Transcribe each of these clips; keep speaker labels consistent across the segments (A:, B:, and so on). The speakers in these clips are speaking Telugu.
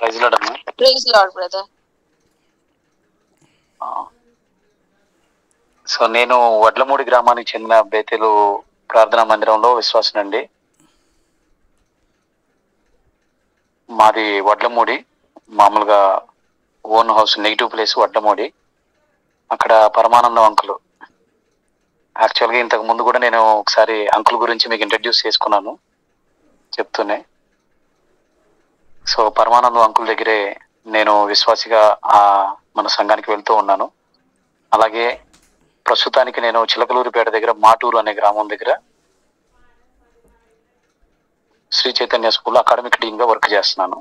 A: ప్రైజ్ లార్డ్ అమ్మా.
B: Praise lord brother.
A: సో నేను వడ్లమూడి గ్రామానికి చెందిన బేతేలు ప్రార్థనా మందిరంలో విశ్వాసనండి. మాది వడ్లమూడి, మామూలుగా own house, negative place Vadlamudi. అక్కడ పరమానందం అంకులు, యాక్చువల్గా ఇంతకు ముందు కూడా నేను ఒకసారి అంకుల్ గురించి మీకు ఇంట్రడ్యూస్ చేసుకున్నాను చెప్తూనే. సో పరమానందం అంకుల్ దగ్గరే నేను విశ్వాసిగా మన సంఘానికి వెళ్తూ ఉన్నాను. అలాగే ప్రస్తుతానికి నేను చిలకలూరిపేట దగ్గర మాటూరు అనే గ్రామం దగ్గర Sri Chaitanya school academic dean గా వర్క్ చేస్తున్నాను.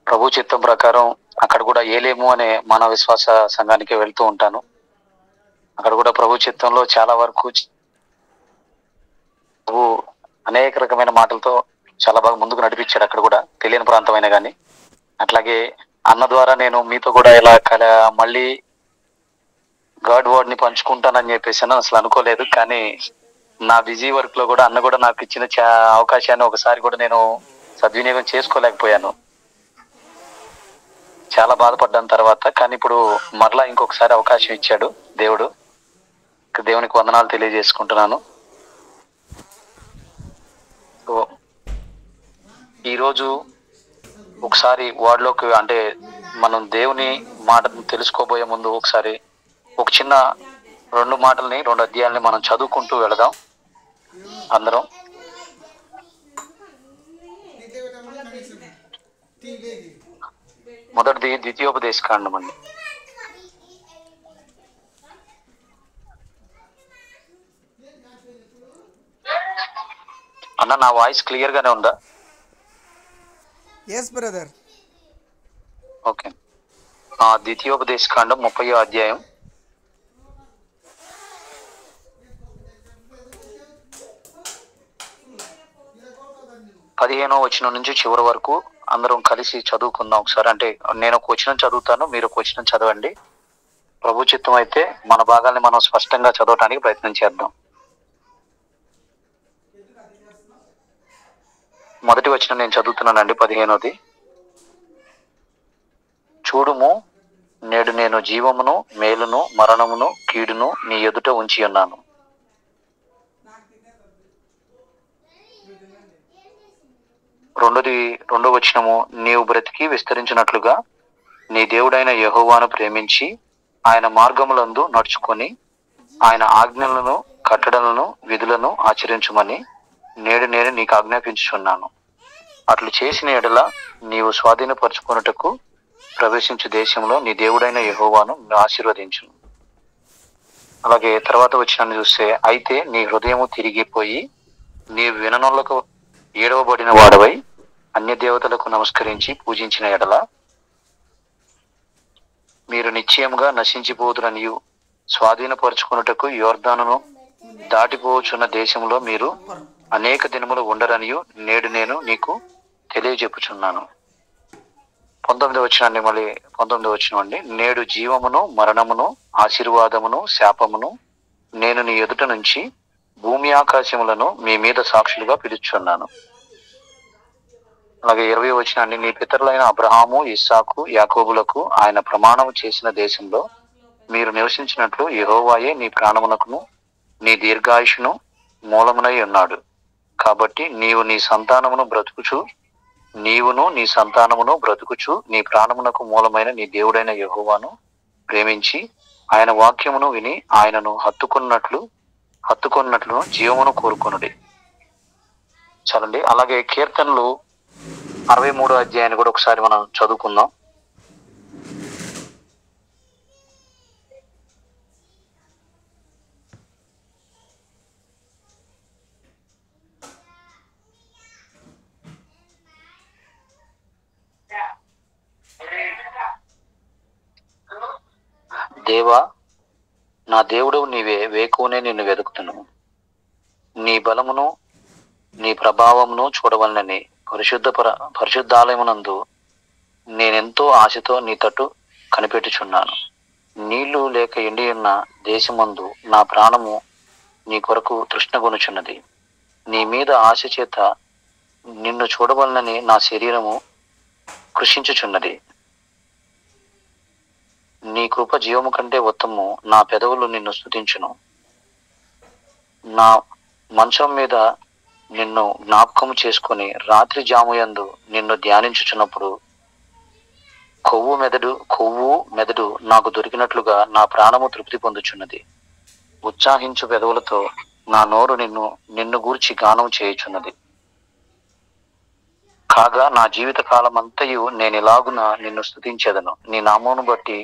A: ప్రభు చిత్తం ప్రకారం అక్కడ కూడా ఏలేము అనే మన విశ్వాస సంఘానికి వెళ్తూ ఉంటాను. అక్కడ కూడా ప్రభు చిత్తంలో చాలా వరకు ప్రభు అనేక రకమైన మాటలతో చాలా బాగా ముందుకు నడిపించాడు. అక్కడ కూడా తెలియని ప్రాంతమైనా కానీ. అట్లాగే అన్న ద్వారా నేను మీతో కూడా ఇలా మళ్ళీ గాడ్ వర్డ్ ని పంచుకుంటానని చెప్పేసి అసలు అనుకోలేదు. కానీ నా బిజీ వర్క్ లో కూడా అన్న కూడా నాకు ఇచ్చిన అవకాశాన్ని ఒకసారి కూడా నేను సద్వినియోగం చేసుకోలేకపోయాను. చాలా బాధపడ్డాను తర్వాత. కానీ ఇప్పుడు మరలా ఇంకొకసారి అవకాశం ఇచ్చాడు దేవుడు. దేవునికి వందనాలు తెలియజేసుకుంటున్నాను. ఈరోజు ఒకసారి వార్డులోకి, అంటే మనం దేవుని మాటను తెలుసుకోబోయే ముందు ఒకసారి ఒక చిన్న 2 అధ్యాయాలని మనం చదువుకుంటూ వెళదాం అందరం. మొదటిది ద్వితీయోపదేశ కాండం అండి. అన్న నా వాయిస్ క్లియర్ గానే ఉందా?
C: yes brother.
A: ఓకే. ద్వితీయోపదేశ కాండం 30వ అధ్యాయం 15వ వచనం నుంచి చివరి వరకు అందరం కలిసి చదువుకుందాం ఒకసారి. అంటే నేను ఒక వచనం చదువుతాను, మీరు ఒక వచనం చదవండి. ప్రభు చిత్తం అయితే మన భాగాల్ని మనం స్పష్టంగా చదవటానికి ప్రయత్నం చేద్దాం. మొదటి వచనం నేను చదువుతున్నానండి, 15వది. చూడుము, నేడు నేను జీవమును, మేలును, మరణమును, కీడును నీ ఎదుట ఉంచి ఉన్నాను. రెండో వచనము, నీవు బ్రతికి విస్తరించినట్లుగా నీ దేవుడైన యెహోవాను ప్రేమించి ఆయన మార్గములందు నడుచుకొని ఆయన ఆజ్ఞలను, కట్టడలను, విధులను ఆచరించుమని నేడు నేను నీకు ఆజ్ఞాపించుచున్నాను. అట్లు చేసిన ఎడల నీవు స్వాధీనపరచుకొనుటకు ప్రవేశించు దేశంలో నీ దేవుడైన యెహోవాను ఆశీర్వదించును. అలాగే తర్వాత వచనాన్ని చూస్తే, అయితే నీ హృదయము తిరిగిపోయి నీవు విననొల్లకు ఏడవబడిన వాడవై అన్య దేవతలకు నమస్కరించి పూజించిన ఎడల మీరు నిశ్చయముగా నశించిపోదురనియు స్వాధీనపరచుకున్నటకు యోర్దానును దాటిపోవచ్చున్న దేశంలో మీరు అనేక దినములు ఉండరనియు నేడు నేను నీకు తెలియజెప్పుచున్నాను. 19వ వచనాన్ని మళ్ళీ 19వ వచనం అండి. నేడు జీవమును, మరణమును, ఆశీర్వాదమును, శాపమును నేను నీ ఎదుట నుంచి భూమి ఆకాశములను మీ మీద సాక్షులుగా పిలుచుచున్నాను. అలాగే 20వ వచనాన్ని, నీ పితరులైన అబ్రహాము, ఇస్సాకు, యాకోబులకు ఆయన ప్రమాణము చేసిన దేశంలో మీరు నివసించినట్లు యెహోవాయే నీ ప్రాణమునకును నీ దీర్ఘాయుషును మూలమునై ఉన్నాడు. కాబట్టి నీవును నీ సంతానమును బ్రతుకుచు నీ ప్రాణమునకు మూలమైన నీ దేవుడైన యెహోవాను ప్రేమించి ఆయన వాక్యమును విని ఆయనను హత్తుకొన్నట్లు జీవమును కోరుకొనుడి. చాలండి. అలాగే కీర్తనలు 63వ అధ్యాయాన్ని కూడా ఒకసారి మనం చదువుకుందాం. దేవా, నా దేవుడు నీవే, వేకువనే నిన్ను వెతుకుతున్నాను. నీ బలమును నీ ప్రభావమును చూడవలనని పరిశుద్ధాలయమునందు నేనెంతో ఆశతో నీ తట్టు కనిపెట్టుచున్నాను. నీళ్లు లేక ఎండి ఉన్న దేశమందు నా ప్రాణము నీ కొరకు తృష్ణగొనుచున్నది. నీ మీద ఆశ చేత నిన్ను చూడవలనని నా శరీరము కృషించుచున్నది. నీ కృప జీవము కంటే ఉత్తము. నా పెదవులు నిన్ను స్తుతించును. నా మంచం మీద నిన్ను జ్ఞాపకము చేసుకొని రాత్రి జాముయందు నిన్ను ధ్యానించుచున్నప్పుడు కొవ్వు మెదడు నాకు దొరికినట్లుగా నా ప్రాణము తృప్తి పొందుచున్నది. ఉత్సాహించు పెదవులతో నా నోరు నిన్ను గూర్చి గానం చేయుచున్నది. కాగా నా జీవిత కాలమంతయు నేనిలాగున నిన్ను స్తుతించెదను. నీ నామమును బట్టి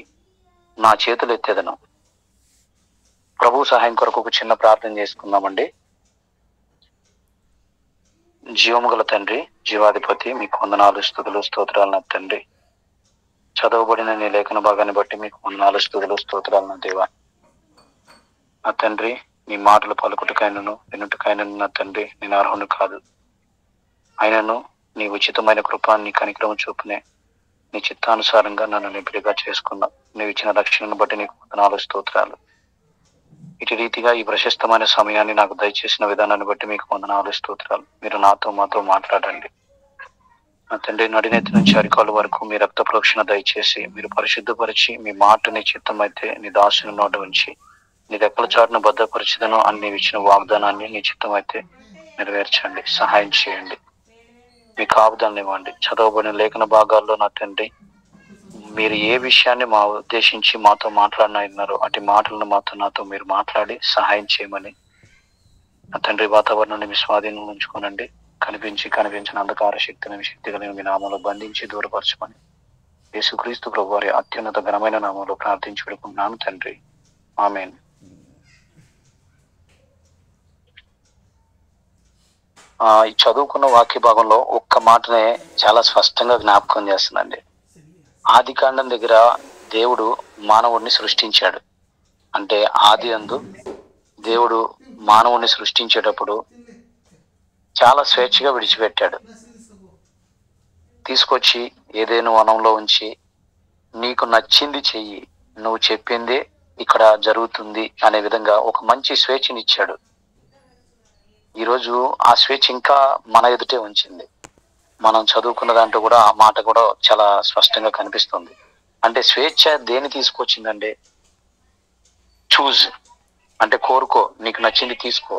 A: నా చేతులు ఎత్తెదను. ప్రభు సహాయం కొరకు ఒక చిన్న ప్రార్థన చేసుకుందామండి. జీవము గల తండ్రి, జీవాధిపతి, మీకు వందనాలు, స్తుతులు, స్తోత్రాలు నా తండ్రి. చదవబడిన నీ లేఖన భాగాన్ని బట్టి మీకు వందనాలు, స్తుతులు, స్తోత్రాలు నా దేవా. నా తండ్రి, నీ మాటలు పలుకుటకైనను వినుటకైనను నా తండ్రి నేను అర్హుని కాదు. అయినను నీ ఉచితమైన కృప, నీ కనికరం చూపునే నీ చిత్తానుసారంగా నన్ను నిబిడిగా చేసుకున్నావు. నీవు ఇచ్చిన రక్షణను బట్టి నీకు వందనాలు, స్తోత్రాలు. ఇటు రీతిగా ఈ ప్రశస్తమైన సమయాన్ని నాకు దయచేసిన విధానాన్ని బట్టి మీకు వందనాలు, స్తోత్రాలు. మీరు మాతో మాట్లాడండి. నా తండ్రి, నడినెత్తి నుంచి అరికాలు వరకు మీ రక్త ప్రోక్షణ దయచేసి మీరు పరిశుద్ధపరిచి మీ మాట నీ చిత్తమైతే నీ దాసుని నోట ఉంచి నీ రెక్కల చాటును భద్రపరిచిదను అని నీవు ఇచ్చిన వాగ్దానాన్ని నీ చిత్తమైతే నెరవేర్చండి. సహాయం చేయండి. మీ కాపుదలను ఇవ్వండి. చదవబడిన లేఖన భాగాల్లో నా తండ్రి మీరు ఏ విషయాన్ని మా ఉద్దేశించి మాతో మాట్లాడినారో అటు మాటలను నాతో మీరు మాట్లాడి సహాయం చేయమని నా తండ్రి వాతావరణాన్ని మీ స్వాధీనం ఉంచుకోనండి. కనిపించిన అంధకార శక్తిని శక్తి కలిగిన మీ నామంలో బంధించి దూరపరచమని యేసుక్రీస్తు ప్రభు వారి అత్యున్నత ఘనమైన నామంలో ప్రార్థించి పెడుకున్నాను తండ్రి. ఆమేన్. ఈ చదువుకున్న వాక్య భాగంలో ఒక్క మాటనే చాలా స్పష్టంగా జ్ఞాపకం చేస్తుందండి. ఆది కాండం దగ్గర దేవుడు మానవుడిని సృష్టించాడు. అంటే ఆది అందు దేవుడు మానవుడిని సృష్టించేటప్పుడు చాలా స్వేచ్ఛగా విడిచిపెట్టాడు. తీసుకొచ్చి ఏదేను వనంలో ఉంచి నీకు నచ్చింది చెయ్యి, నువ్వు చెప్పిందే ఇక్కడ జరుగుతుంది అనే విధంగా ఒక మంచి స్వేచ్ఛనిచ్చాడు. ఈరోజు ఆ స్వేచ్ఛ ఇంకా మన ఎదుటే ఉంచింది. మనం చదువుకున్న దాంట్లో కూడా ఆ మాట కూడా చాలా స్పష్టంగా కనిపిస్తుంది. అంటే స్వేచ్ఛ దేని తీసుకొచ్చిందంటే చూజ్, అంటే కోరుకో, నీకు నచ్చింది తీసుకో,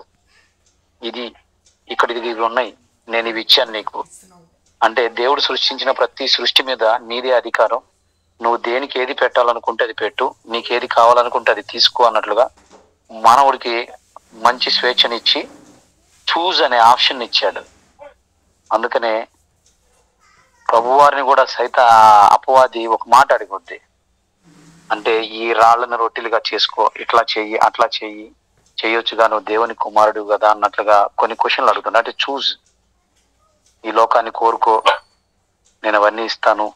A: ఇవి ఉన్నాయి, నేను ఇవి ఇచ్చాను నీకు. అంటే దేవుడు సృష్టించిన ప్రతి సృష్టి మీద నీదే అధికారం. నువ్వు దేనికి ఏది పెట్టాలనుకుంటే అది పెట్టు, నీకేది కావాలనుకుంటే అది తీసుకో అన్నట్లుగా మానవుడికి మంచి స్వేచ్ఛనిచ్చి చూజ్ అనే ఆప్షన్ ఇచ్చాడు. అందుకనే ప్రభువారిని కూడా అపవాది ఒక మాట అడిగొద్ది. అంటే ఈ రాళ్ళను రొట్టెలుగా చేసుకో, ఇట్లా చెయ్యి, అట్లా చేయొచ్చుగా, నువ్వు దేవుని కుమారుడు కదా అన్నట్లుగా కొన్ని క్వశ్చన్లు అడుగుతున్నా. అంటే చూజ్, ఈ లోకాన్ని కోరుకో, నేను అవన్నీ ఇస్తాను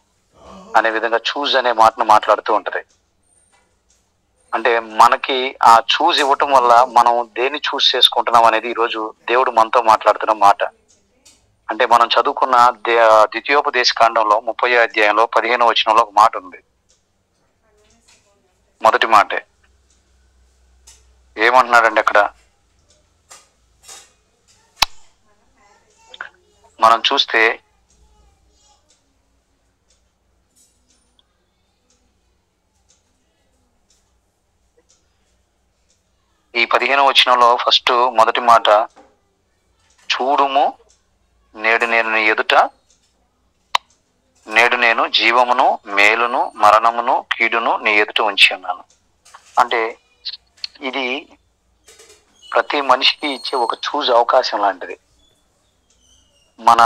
A: అనే విధంగా చూజ్ అనే మాటను మాట్లాడుతూ ఉంటది. అంటే మనకి ఆ చూజ్ ఇవ్వటం వల్ల మనం దేన్ని చూజ్ చేసుకుంటున్నాం అనేది ఈరోజు దేవుడు మనతో మాట్లాడుతున్న మాట. అంటే మనం చదువుకున్న ద్వితీయోపదేశ కాండంలో 30వ అధ్యాయంలో 15వ వచనంలో ఒక మాట ఉంది. మొదటి మాటే ఏమంటున్నాడండి అక్కడ? మనం చూస్తే ఈ 15వ వచనంలో ఫస్ట్ మొదటి మాట, చూడుము నేడు నేను జీవమును మేలును మరణమును కీడును నీ ఎదుట ఉంచి ఉన్నాను. అంటే ఇది ప్రతి మనిషికి ఇచ్చే ఒక చూజ్ అవకాశం లాంటిది. మన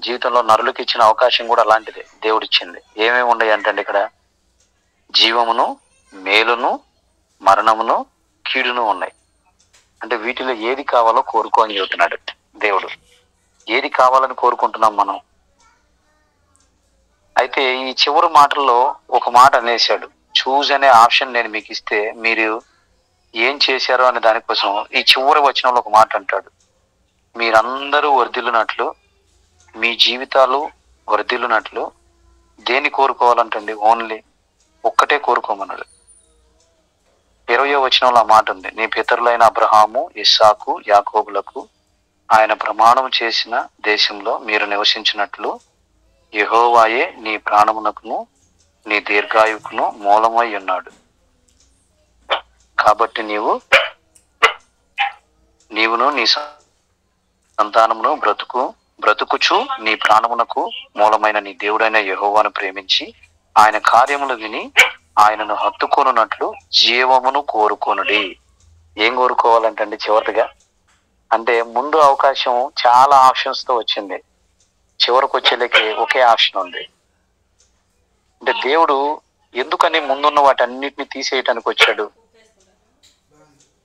A: జీవితంలో నరులకు ఇచ్చిన అవకాశం కూడా అలాంటిదే దేవుడిచ్చింది. ఏమేమి ఉన్నాయి అంటే ఇక్కడ జీవమును మేలును మరణమును కీడును ఉన్నాయి. అంటే వీటిలో ఏది కావాలో కోరుకో అని చెబుతున్నాడు దేవుడు. ఏది కావాలని కోరుకుంటున్నాం మనం? అయితే ఈ చివరి మాటల్లో ఒక మాట అనేసాడు, చూజ్ అనే ఆప్షన్ నేను మీకు ఇస్తే మీరు ఏం చేశారో అనే దానికోసం ఈ చివరి వచనంలో ఒక మాట అంటాడు, మీరందరూ వర్ధిల్లునట్లు, మీ జీవితాలు వర్ధిల్లునట్లు దేన్ని కోరుకోవాలంటండి? ఓన్లీ ఒక్కటే కోరుకోమన్నాడు. 20వ వచనంలో ఆ మాట ఉంది, నీ పితరులైన అబ్రహాము, ఇస్సాకు, యాకోబులకు ఆయన ప్రమాణం చేసిన దేశంలో మీరు నివసించినట్లు యెహోవాయే నీ ప్రాణమునకును నీ దీర్ఘాయుకును మూలమై ఉన్నాడు. కాబట్టి నీవును నీ సంతానమును బ్రతుకుచు నీ ప్రాణమునకు మూలమైన నీ దేవుడైన యెహోవాను ప్రేమించి ఆయన కార్యములు విని ఆయనను హత్తుకొనున్నట్లు జీవమును కోరుకొనుడి. ఏం కోరుకోవాలంటండి చివరిగా? అంటే ముందు అవకాశం చాలా ఆప్షన్స్ తో వచ్చింది, చివరికి వచ్చేలకి ఒకే ఆప్షన్ ఉంది. అంటే దేవుడు ఎందుకని ముందున్న వాటన్నిటిని తీసేయటానికి వచ్చాడు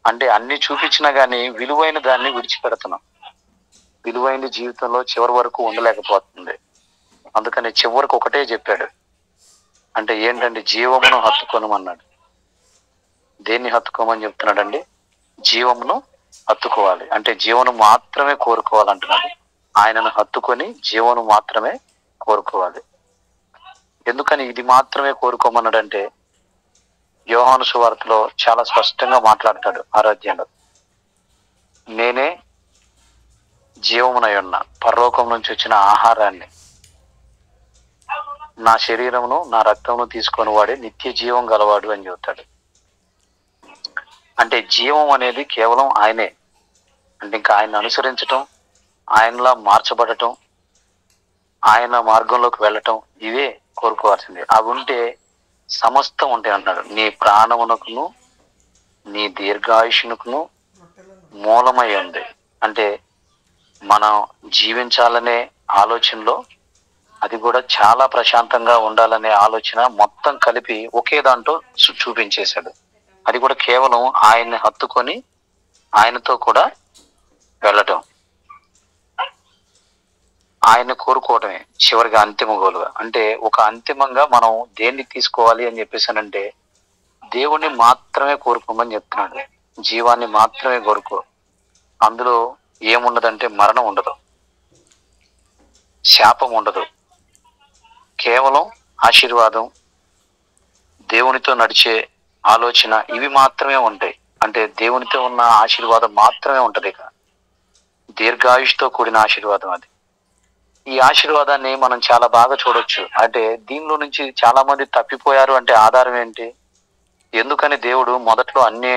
A: అంటే, అన్ని చూపించినా గానీ విలువైన దాన్ని విడిచిపెడుతున్నాం. విలువైన జీవితంలో చివరి వరకు ఉండలేకపోతుంది. అందుకని చివరికి ఒకటే చెప్పాడు, అంటే ఏంటంటే జీవమును హత్తుకొనమన్నాడు. దేన్ని హత్తుకోమని చెప్తున్నాడండి? జీవమును హత్తుకోవాలి. అంటే జీవను మాత్రమే కోరుకోవాలంటున్నాడు. ఆయనను హత్తుకొని జీవను మాత్రమే కోరుకోవాలి. ఎందుకని ఇది మాత్రమే కోరుకోమన్నాడంటే, యోహాను సువార్తలో చాలా స్పష్టంగా మాట్లాడతాడు. ఆరాధ్యంలో నేనే జీవమునై ఉన్న పరలోకం నుంచి వచ్చిన ఆహారాన్ని, నా శరీరమును నా రక్తమును తీసుకొని వాడే నిత్య జీవం గలవాడు అని చెబుతాడు. అంటే జీవం అనేది కేవలం ఆయనే. అంటే ఇంకా ఆయన అనుసరించటం, ఆయనలా మార్చబడటం, ఆయన మార్గంలోకి వెళ్ళటం, ఇవే కోరుకోవాల్సింది. అవి ఉంటే సమస్తం ఉంటాయి అంటున్నాడు. నీ ప్రాణమునకును నీ దీర్ఘాయుషునకును మూలమై ఉంది. అంటే మనం జీవించాలనే ఆలోచనలో, అది కూడా చాలా ప్రశాంతంగా ఉండాలనే ఆలోచన మొత్తం కలిపి ఒకే దాంట్లో చూపించేశాడు. అది కూడా కేవలం ఆయన్ని హత్తుకొని ఆయనతో కూడా వెళ్ళటం, ఆయన కోరుకోవటమే చివరిగా అంతిమ గోలుగా. అంటే ఒక అంతిమంగా మనం దేన్ని తీసుకోవాలి అని చెప్పేసానంటే, దేవుణ్ణి మాత్రమే కోరుకోమని చెప్తున్నాడు. జీవాన్ని మాత్రమే కోరుకో. అందులో ఏముండదంటే మరణం ఉండదు, శాపం ఉండదు, కేవలం ఆశీర్వాదం, దేవునితో నడిచే ఆలోచన, ఇవి మాత్రమే ఉంటాయి. అంటే దేవునితో ఉన్న ఆశీర్వాదం మాత్రమే ఉంటది. ఇక దీర్ఘాయుష్తో కూడిన ఆశీర్వాదం అది. ఈ ఆశీర్వాదాన్ని మనం చాలా బాగా చూడొచ్చు. అంటే దీనిలో నుంచి చాలా మంది తప్పిపోయారు. అంటే ఆధారం ఏంటి? ఎందుకని దేవుడు మొదట్లో అన్ని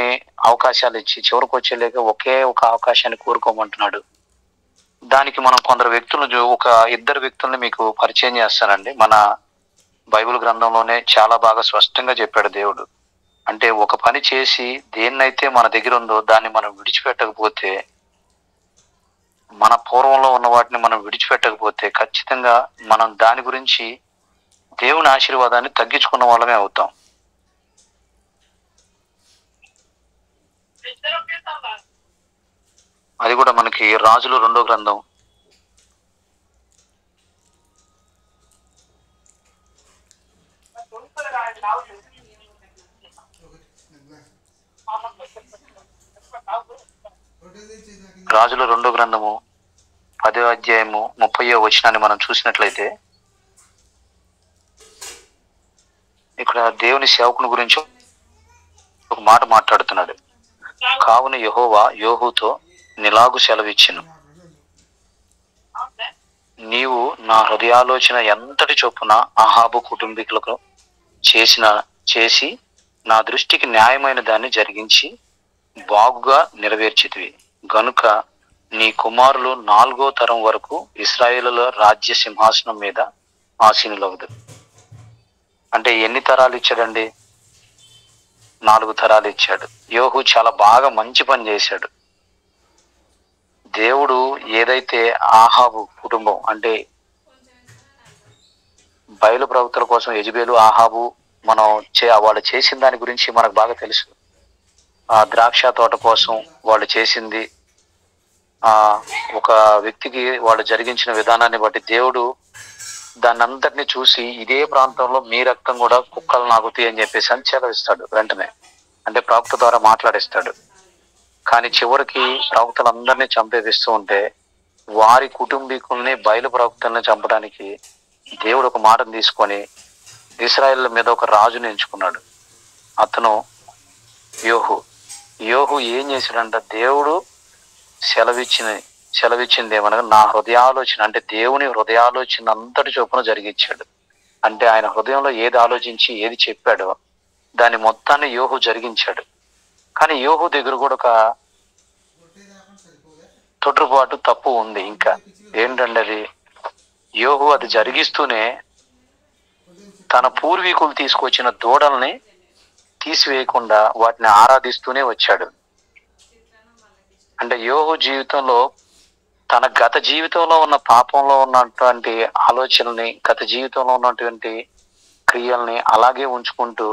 A: అవకాశాలు ఇచ్చి చివరికి వచ్చేలేక ఒకే ఒక అవకాశాన్ని కోరుకోమంటున్నాడు? దానికి మనం కొందరు వ్యక్తులను, ఒక ఇద్దరు వ్యక్తుల్ని మీకు పరిచయం చేస్తానండి. మన బైబిల్ గ్రంథంలోనే చాలా బాగా స్పష్టంగా చెప్పాడు దేవుడు. అంటే ఒక పని చేసి దేన్నైతే మన దగ్గర ఉందో దాన్ని మనం విడిచిపెట్టకపోతే, మన పూర్వంలో ఉన్న వాటిని మనం విడిచిపెట్టకపోతే ఖచ్చితంగా మనం దాని గురించి దేవుని ఆశీర్వాదాన్ని తగ్గించుకున్న వాళ్ళమే అవుతాం. అది కూడా మనకి రాజులు 2వ గ్రంథం 10వ అధ్యాయము 30వ వచనాన్ని మనం చూసినట్లయితే, ఇక్కడ దేవుని సేవకుని గురించి ఒక మాట మాట్లాడుతున్నాడు. కావున యెహోవా యోహుతో నిలాగు సెలవిచ్చెను, నీవు నా హృదయాలోచన ఎంతటి చొప్పున అహాబు కుటుంబీకులకు చేసి నా దృష్టికి న్యాయమైన దాన్ని జరిగించి బాగుగా నెరవేర్చితివి గనుక నీ కుమారులు 4వ తరం వరకు ఇశ్రాయేలుల రాజ్య సింహాసనం మీద ఆసీనులవుదు. అంటే ఎన్ని తరాలు ఇచ్చాడండి? 4 తరాలు ఇచ్చాడు. యోహు చాలా బాగా మంచి పని చేశాడు. దేవుడు ఏదైతే ఆహాబు కుటుంబం, అంటే బయలు ప్రవక్తల కోసం యెజబేలు, ఆహాబు, వాళ్ళు చేసిన దాని గురించి మనకు బాగా తెలుసు. ఆ ద్రాక్ష తోట కోసం వాళ్ళు చేసింది, ఒక వ్యక్తికి వాళ్ళు జరిగించిన విధానాన్ని బట్టి దేవుడు దాన్ని అంతటిని చూసి, ఇదే ప్రాంతంలో మీ రక్తం కూడా కుక్కలు నాగుతాయి అని చెప్పేసి సంచలవిస్తాడు వెంటనే. అంటే ప్రవక్త ద్వారా మాట్లాడిస్తాడు. కానీ చివరికి ప్రవక్తలందరినీ చంపేపిస్తూ ఉంటే, వారి కుటుంబీకుల్ని, బయలు ప్రవక్తల్ని చంపడానికి దేవుడు ఒక మాటను తీసుకొని ఇశ్రాయేల్ మీద ఒక రాజుని ఎంచుకున్నాడు. అతను యోహు. యోహు ఏం చేశాడంట? దేవుడు సెలవిచ్చింది ఏమనగా నా హృదయాలోచన, అంటే దేవుని హృదయాలోచన అంతటి చొప్పున జరిగించాడు. అంటే ఆయన హృదయంలో ఏది ఆలోచించి ఏది చెప్పాడో దాని మొత్తాన్ని యోహు జరిగించాడు. కానీ యోహు దగ్గర కూడా ఒక తొట్టుపాటు తప్పు ఉంది. ఇంకా ఏంటంటే అది, యోహు అది జరిగిస్తూనే తన పూర్వీకులు తీసుకొచ్చిన దూడల్ని తీసివేయకుండా వాటిని ఆరాధిస్తూనే వచ్చాడు. అంటే యోహు జీవితంలో తన గత జీవితంలో ఉన్న పాపంలో ఉన్నటువంటి ఆలోచనల్ని, గత జీవితంలో ఉన్నటువంటి క్రియల్ని అలాగే ఉంచుకుంటూ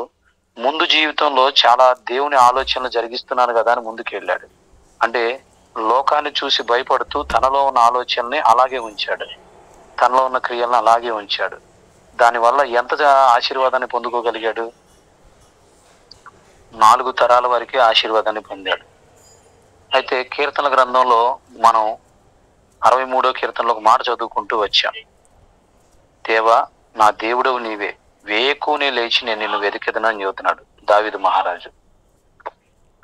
A: ముందు జీవితంలో చాలా దేవుని ఆలోచనలు జరిగిస్తున్నాను కదా అని ముందుకు వెళ్ళాడు. అంటే లోకాన్ని చూసి భయపడుతూ తనలో ఉన్న ఆలోచనల్ని అలాగే ఉంచాడు, తనలో ఉన్న క్రియలను అలాగే ఉంచాడు. దానివల్ల ఎంత ఆశీర్వాదాన్ని పొందుకోగలిగాడు? 4 తరాల వరకే ఆశీర్వాదాన్ని పొందాడు. అయితే కీర్తన గ్రంథంలో మనం 63వ కీర్తనలో ఒక మాట చదువుకుంటూ వచ్చాం. దేవా నా దేవుడవు నీవే, వేకునే లేచి నేను నిన్ను వెతికెదనని చెబుతున్నాడు దావీదు మహారాజు.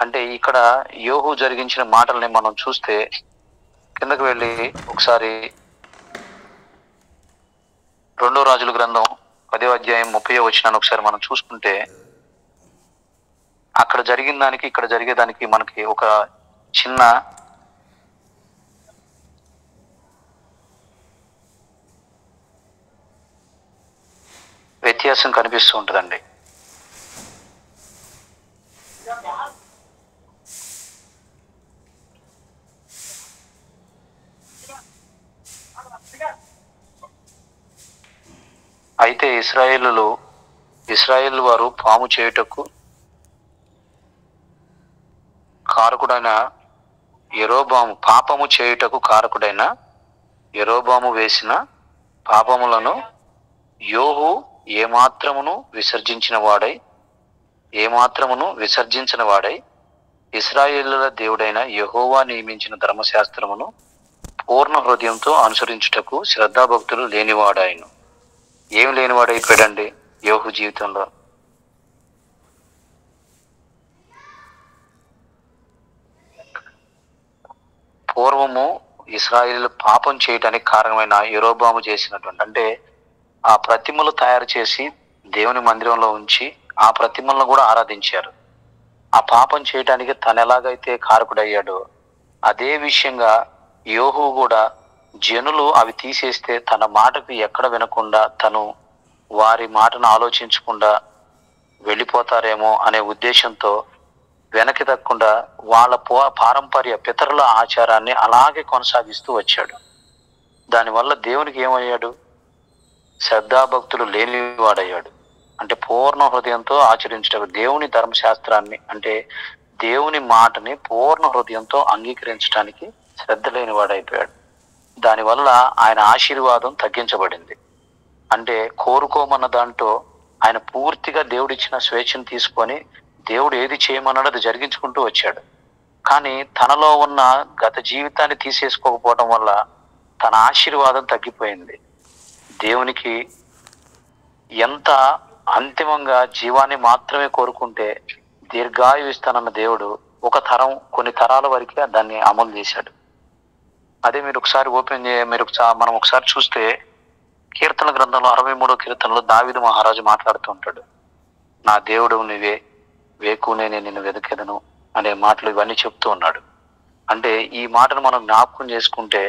A: అంటే ఇక్కడ యోహు జరిగించిన మాటల్ని మనం చూస్తే కిందకు వెళ్ళి ఒకసారి 2 రాజుల గ్రంథం 10వ అధ్యాయం 30వ వచనాన్ని ఒకసారి మనం చూసుకుంటే అక్కడ జరిగిన దానికి ఇక్కడ జరిగేదానికి మనకి ఒక చిన్న వ్యత్యాసం కనిపిస్తూ ఉంటుందండి. అయితే ఇశ్రాయేలు వారు పాము చేయుటకు కారకుడైన యెరోబాము, పాపము చేయుటకు కారకుడైన యెరోబాము వేసిన పాపములను యోహు ఏమాత్రమును విసర్జించిన వాడై ఇశ్రాయేలుల దేవుడైన యెహోవా నియమించిన ధర్మశాస్త్రమును పూర్ణ హృదయంతో అనుసరించుటకు శ్రద్ధాభక్తులు లేనివాడాయను. ఏమి లేనివాడైపోయాడండి యోహు జీవితంలో? పూర్వము ఇశ్రాయేలు పాపం చేయడానికి కారణమైన యెరోబాము చేసినటువంటి, అంటే ఆ ప్రతిమలు తయారు చేసి దేవుని మందిరంలో ఉంచి ఆ ప్రతిమలను కూడా ఆరాధించారు. ఆ పాపం చేయటానికి తను ఎలాగైతే కారకుడయ్యాడో అదే విషయంగా యోహు కూడా జనులు అవి తీసేస్తే తన మాటకు ఎక్కడ వినకుండా, తను వారి మాటను ఆలోచించకుండా వెళ్ళిపోతారేమో అనే ఉద్దేశంతో వెనక్కి తగ్గకుండా వాళ్ళ పారంపర్య పితరుల ఆచారాన్ని అలాగే కొనసాగిస్తూ వచ్చాడు. దానివల్ల దేవునికి ఏమయ్యాడు? శ్రద్ధాభక్తులు లేనివాడయ్యాడు. అంటే పూర్ణ హృదయంతో ఆచరించడం, దేవుని ధర్మశాస్త్రాన్ని అంటే దేవుని మాటని పూర్ణ హృదయంతో అంగీకరించడానికి శ్రద్ధ లేనివాడైపోయాడు. దానివల్ల ఆయన ఆశీర్వాదం తగ్గించబడింది. అంటే కోరుకోమన్న దాంట్లో ఆయన పూర్తిగా దేవుడిచ్చిన స్వేచ్ఛను తీసుకొని దేవుడు ఏది చేయమన్నాడో అది జరిగించుకుంటూ వచ్చాడు. కానీ తనలో ఉన్న గత జీవితాన్ని తీసేసుకోకపోవడం వల్ల తన ఆశీర్వాదం తగ్గిపోయింది. దేవునికి ఎంత అంతిమంగా జీవాన్ని మాత్రమే కోరుకుంటే దీర్ఘాయువు ఇస్తానన్న దేవుడు కొన్ని తరాల వరకే దాన్ని అమలు చేశాడు. అదే మీరు ఒకసారి మనం ఒకసారి చూస్తే కీర్తన గ్రంథంలో 63వ కీర్తనలో దావీదు మహారాజు మాట్లాడుతూ ఉంటాడు. నా దేవుడు నీవే, వేకునే నేను నిన్ను వెతికెదను అనే మాటలు ఇవన్నీ చెప్తూ ఉన్నాడు. అంటే ఈ మాటను మనం జ్ఞాపకం చేసుకుంటే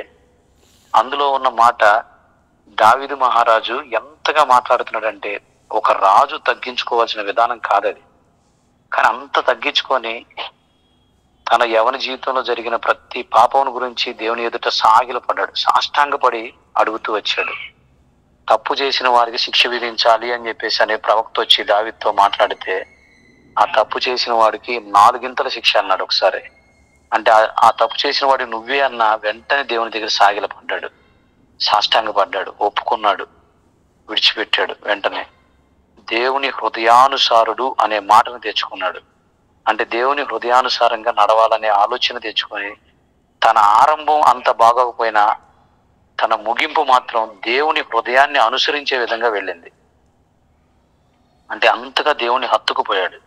A: అందులో ఉన్న మాట దావీదు మహారాజు ఎంతగా మాట్లాడుతున్నాడంటే ఒక రాజు తగ్గించుకోవాల్సిన విధానం కాదది. కానీ అంత తగ్గించుకొని తన యవన జీవితంలో జరిగిన ప్రతి పాపం గురించి దేవుని ఎదుట సాగిలపడ్డాడు, సాష్టాంగపడి అడుగుతూ వచ్చాడు. తప్పు చేసిన వారికి శిక్ష విధించాలి అని చెప్పేసి అనే ప్రవక్త వచ్చి దావీదుతో మాట్లాడితే ఆ తప్పు చేసిన వాడికి 4 శిక్ష అన్నాడు ఒకసారి. అంటే ఆ తప్పు చేసిన వాడి నువ్వే అన్న వెంటనే దేవుని దగ్గర సాగిలపడ్డాడు, సాష్టాంగపడ్డాడు, ఒప్పుకున్నాడు, విడిచిపెట్టాడు. వెంటనే దేవుని హృదయానుసారుడు అనే మాటను తెచ్చుకున్నాడు. అంటే దేవుని హృదయానుసారంగా నడవాలనే ఆలోచన తెచ్చుకొని తన ఆరంభం అంత బాగోకపోయినా తన ముగింపు మాత్రం దేవుని హృదయాన్ని అనుసరించే విధంగా వెళ్ళింది. అంటే అంతగా దేవుని హత్తుకుపోయాడు.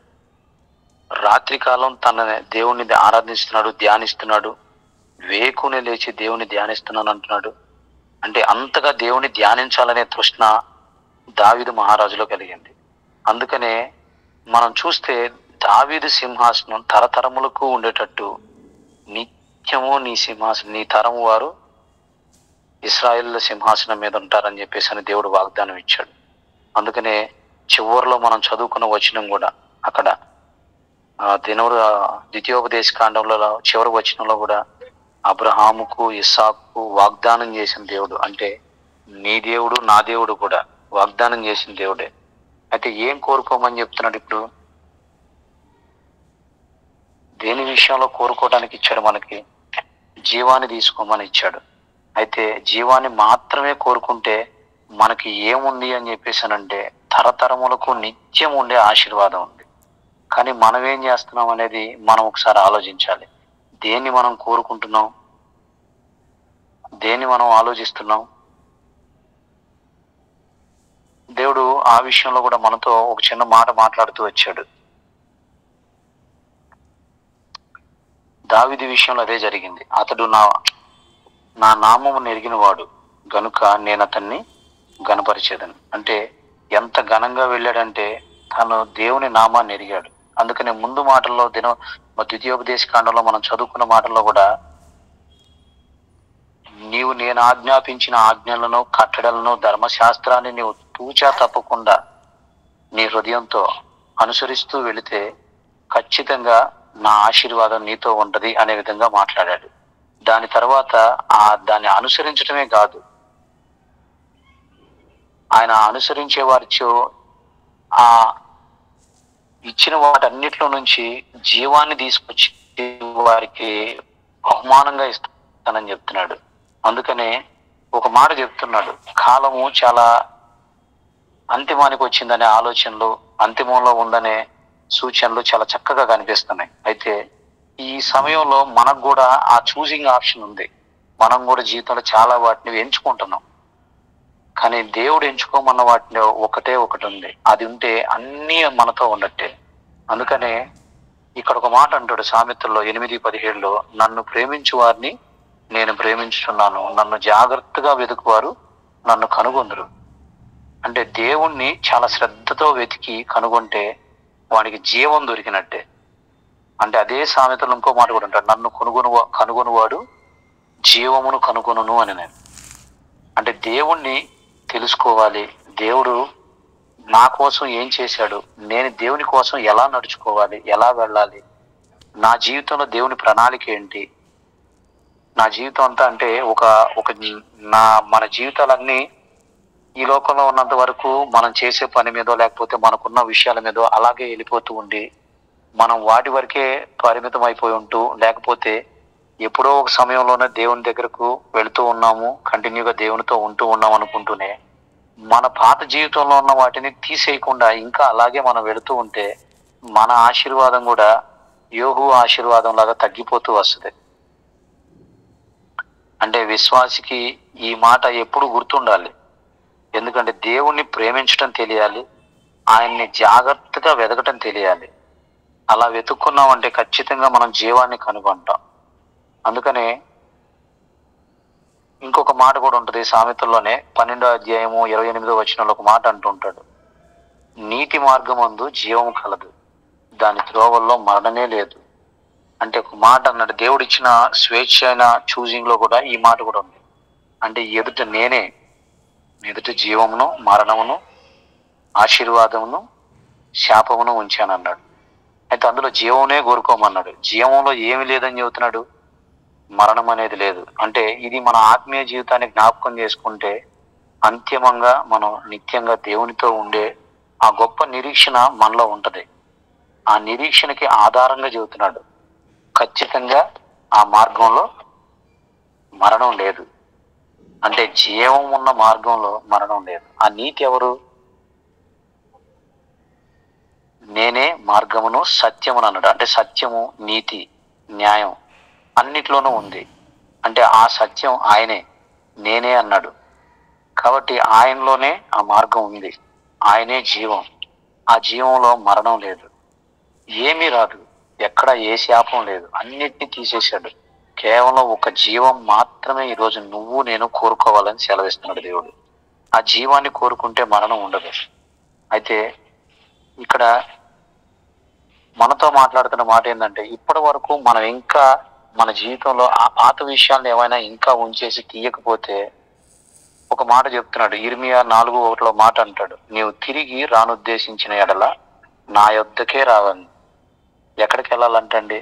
A: రాత్రికాలం తన దేవుణ్ణి ఆరాధిస్తున్నాడు, ధ్యానిస్తున్నాడు. వేకునే లేచి దేవుని ధ్యానిస్తున్నాను అంటున్నాడు. అంటే అంతగా దేవుని ధ్యానించాలనే తృష్ణ దావీదు మహారాజులో కలిగింది. అందుకనే మనం చూస్తే దావీదు సింహాసనం తరతరములకు ఉండేటట్టు నిత్యము నీ తరము వారు ఇశ్రాయేలు సింహాసనం మీద ఉంటారని చెప్పేసి అని దేవుడు వాగ్దానం ఇచ్చాడు. అందుకనే చివరిలో మనం చదువుకున్న వచనం కూడా అక్కడ ద్వితీయోపదేశ కాండంలో చివరి వచనంలో కూడా అబ్రహాముకు ఇస్సాకు వాగ్దానం చేసిన దేవుడు, అంటే నీ దేవుడు నా దేవుడు కూడా వాగ్దానం చేసిన దేవుడే. అయితే ఏం కోరుకోమని చెప్తున్నాడు? ఇప్పుడు దేని విషయంలో కోరుకోవడానికి ఇచ్చాడు? మనకి జీవాన్ని తీసుకోమని ఇచ్చాడు. అయితే జీవాన్ని మాత్రమే కోరుకుంటే మనకి ఏముంది అని చెప్పేసానంటే తరతరములకు నిత్యం ఉండే ఆశీర్వాదం ఉంది. కానీ మనం ఏం చేస్తున్నాం అనేది మనం ఒకసారి ఆలోచించాలి. దేన్ని మనం కోరుకుంటున్నాం, దేన్ని మనం ఆలోచిస్తున్నాం? దేవుడు ఆ విషయంలో కూడా మనతో ఒక చిన్న మాట మాట్లాడుతూ వచ్చాడు. దావీదు విషయంలో అదే జరిగింది. అతడు నా నామము ఎరిగిన వాడు గనుక నేను అతన్ని ఘనపరిచేదను. అంటే ఎంత ఘనంగా వెళ్ళాడంటే తను దేవుని నామాన్ని ఎరిగాడు. అందుకనే ముందు మాటల్లో ద్వితీయోపదేశ కాండంలో మనం చదువుకున్న మాటల్లో కూడా నీవు నేను ఆజ్ఞాపించిన ఆజ్ఞలను కట్టడలను ధర్మశాస్త్రాన్ని నీవు తూచా తప్పకుండా నీ హృదయంతో అనుసరిస్తూ వెళితే ఖచ్చితంగా నా ఆశీర్వాదం నీతో ఉంటది అనే విధంగా మాట్లాడాడు. దాని తర్వాత దాన్ని అనుసరించడమే కాదు, ఆయన అనుసరించే వారిచో ఆ ఇచ్చిన వాటన్నిటిలో నుంచి జీవాన్ని తీసుకొచ్చి వారికి బహుమానంగా ఇస్తానని చెప్తున్నాడు. అందుకనే ఒక మాట చెప్తున్నాడు, కాలము చాలా అంతిమానికి వచ్చిందనే ఆలోచనలు, అంతిమంలో ఉందనే సూచనలు చాలా చక్కగా కనిపిస్తున్నాయి. అయితే ఈ సమయంలో మనకు కూడా ఆ చూసింగ్ ఆప్షన్ ఉంది. మనం కూడా జీవితంలో చాలా వాటిని ఎంచుకుంటున్నాం. కానీ దేవుడు ఎంచుకోమన్న వాటిలో ఒకటే ఒకటి ఉంది. అది ఉంటే అన్నీ మనతో ఉన్నట్టే. అందుకనే ఇక్కడ ఒక మాట అంటాడు సామెతల్లో 8:17, నన్ను ప్రేమించు వారిని నేను ప్రేమించుతున్నాను, నన్ను జాగ్రత్తగా వెతుకువారు నన్ను కనుగొందురు. అంటే దేవుణ్ణి చాలా శ్రద్ధతో వెతికి కనుగొంటే వానికి జీవం దొరికినట్టే. అంటే అదే సామెతలో ఇంకో మాట కూడా అంటాడు, నన్ను కనుగొనువాడు జీవమును కనుగొనును అని. నేను అంటే దేవుణ్ణి తెలుసుకోవాలి, దేవుడు నా కోసం ఏం చేశాడు, నేను దేవుని కోసం ఎలా నడుచుకోవాలి, ఎలా వెళ్ళాలి, నా జీవితంలో దేవుని ప్రణాళిక ఏంటి, నా జీవితం అంతా అంటే మన జీవితాలన్నీ ఈ లోకంలో ఉన్నంత వరకు మనం చేసే పని మీదో లేకపోతే మనకున్న విషయాల మీదో అలాగే వెళ్ళిపోతూ ఉండి మనం వాటి వరకే పరిమితం అయిపోయి ఉంటూ, లేకపోతే ఎప్పుడో ఒక సమయంలోనే దేవుని దగ్గరకు వెళుతూ ఉన్నాము, కంటిన్యూగా దేవునితో ఉంటూ ఉన్నాం అనుకుంటూనే మన పాత జీవితంలో ఉన్న వాటిని తీసేయకుండా ఇంకా అలాగే మనం వెళుతూ ఉంటే మన ఆశీర్వాదం కూడా యోహు ఆశీర్వాదం లాగా తగ్గిపోతూ వస్తుంది. అంటే విశ్వాసికి ఈ మాట ఎప్పుడు గుర్తుండాలి. ఎందుకంటే దేవుణ్ణి ప్రేమించటం తెలియాలి, ఆయన్ని జాగ్రత్తగా వెతకటం తెలియాలి. అలా వెతుక్కున్నామంటే ఖచ్చితంగా మనం జీవాన్ని కనుగొంటాం. అందుకనే ఇంకొక మాట కూడా ఉంటుంది సామెతల్లోనే 12వ అధ్యాయము 28వ వచనంలో ఒక మాట అంటుంటాడు, నీతి మార్గమందు జీవము కలదు, దాని త్రోవల్లో మరణమే లేదు. అంటే ఒక మాట అన్నాడు, దేవుడు ఇచ్చిన స్వేచ్ఛ అయిన చూజింగ్ లో కూడా ఈ మాట కూడా ఉంది. అంటే ఎదుట జీవమును మరణమును ఆశీర్వాదమును శాపమును ఉంచానన్నాడు. అయితే అందులో జీవమునే కోరుకోమన్నాడు. జీవంలో ఏమి లేదని చెబుతున్నాడు, మరణం అనేది లేదు. అంటే ఇది మన ఆత్మీయ జీవితాన్ని జ్ఞాపకం చేసుకుంటే అంతిమంగా మనం నిత్యంగా దేవునితో ఉండే ఆ గొప్ప నిరీక్షణ మనలో ఉంటది. ఆ నిరీక్షణకి ఆధారంగా చెబుతున్నాడు, ఖచ్చితంగా ఆ మార్గంలో మరణం లేదు. అంటే జీవం ఉన్న మార్గంలో మరణం లేదు. ఆ నీతి ఎవరు? నేనే మార్గమును సత్యమును అన్నాడు. అంటే సత్యము, నీతి, న్యాయం అన్నిట్లోనూ ఉంది. అంటే ఆ సత్యం ఆయనే, నేనే అన్నాడు. కాబట్టి ఆయనలోనే ఆ మార్గం ఉంది, ఆయనే జీవం. ఆ జీవంలో మరణం లేదు, ఏమీ రాదు, ఎక్కడ ఏ శాపం లేదు, అన్నిటినీ తీసేశాడు. కేవలం ఒక జీవం మాత్రమే ఈరోజు నువ్వు నేను కోరుకోవాలని సెలవిస్తున్నాడు దేవుడు. ఆ జీవాన్ని కోరుకుంటే మరణం ఉండదు. అయితే ఇక్కడ మనతో మాట్లాడుతున్న మాట ఏంటంటే, ఇప్పటి వరకు మనం ఇంకా మన జీవితంలో ఆ పాత విషయాలను ఏమైనా ఇంకా ఉంచేసి తీయకపోతే, ఒక మాట చెప్తున్నాడు. ఇర్మియా 4:1 మాట అంటాడు, నీవు తిరిగి రానుద్దేశించిన ఎడల నా యొద్దకే రావాలి. ఎక్కడికి వెళ్ళాలంటండి?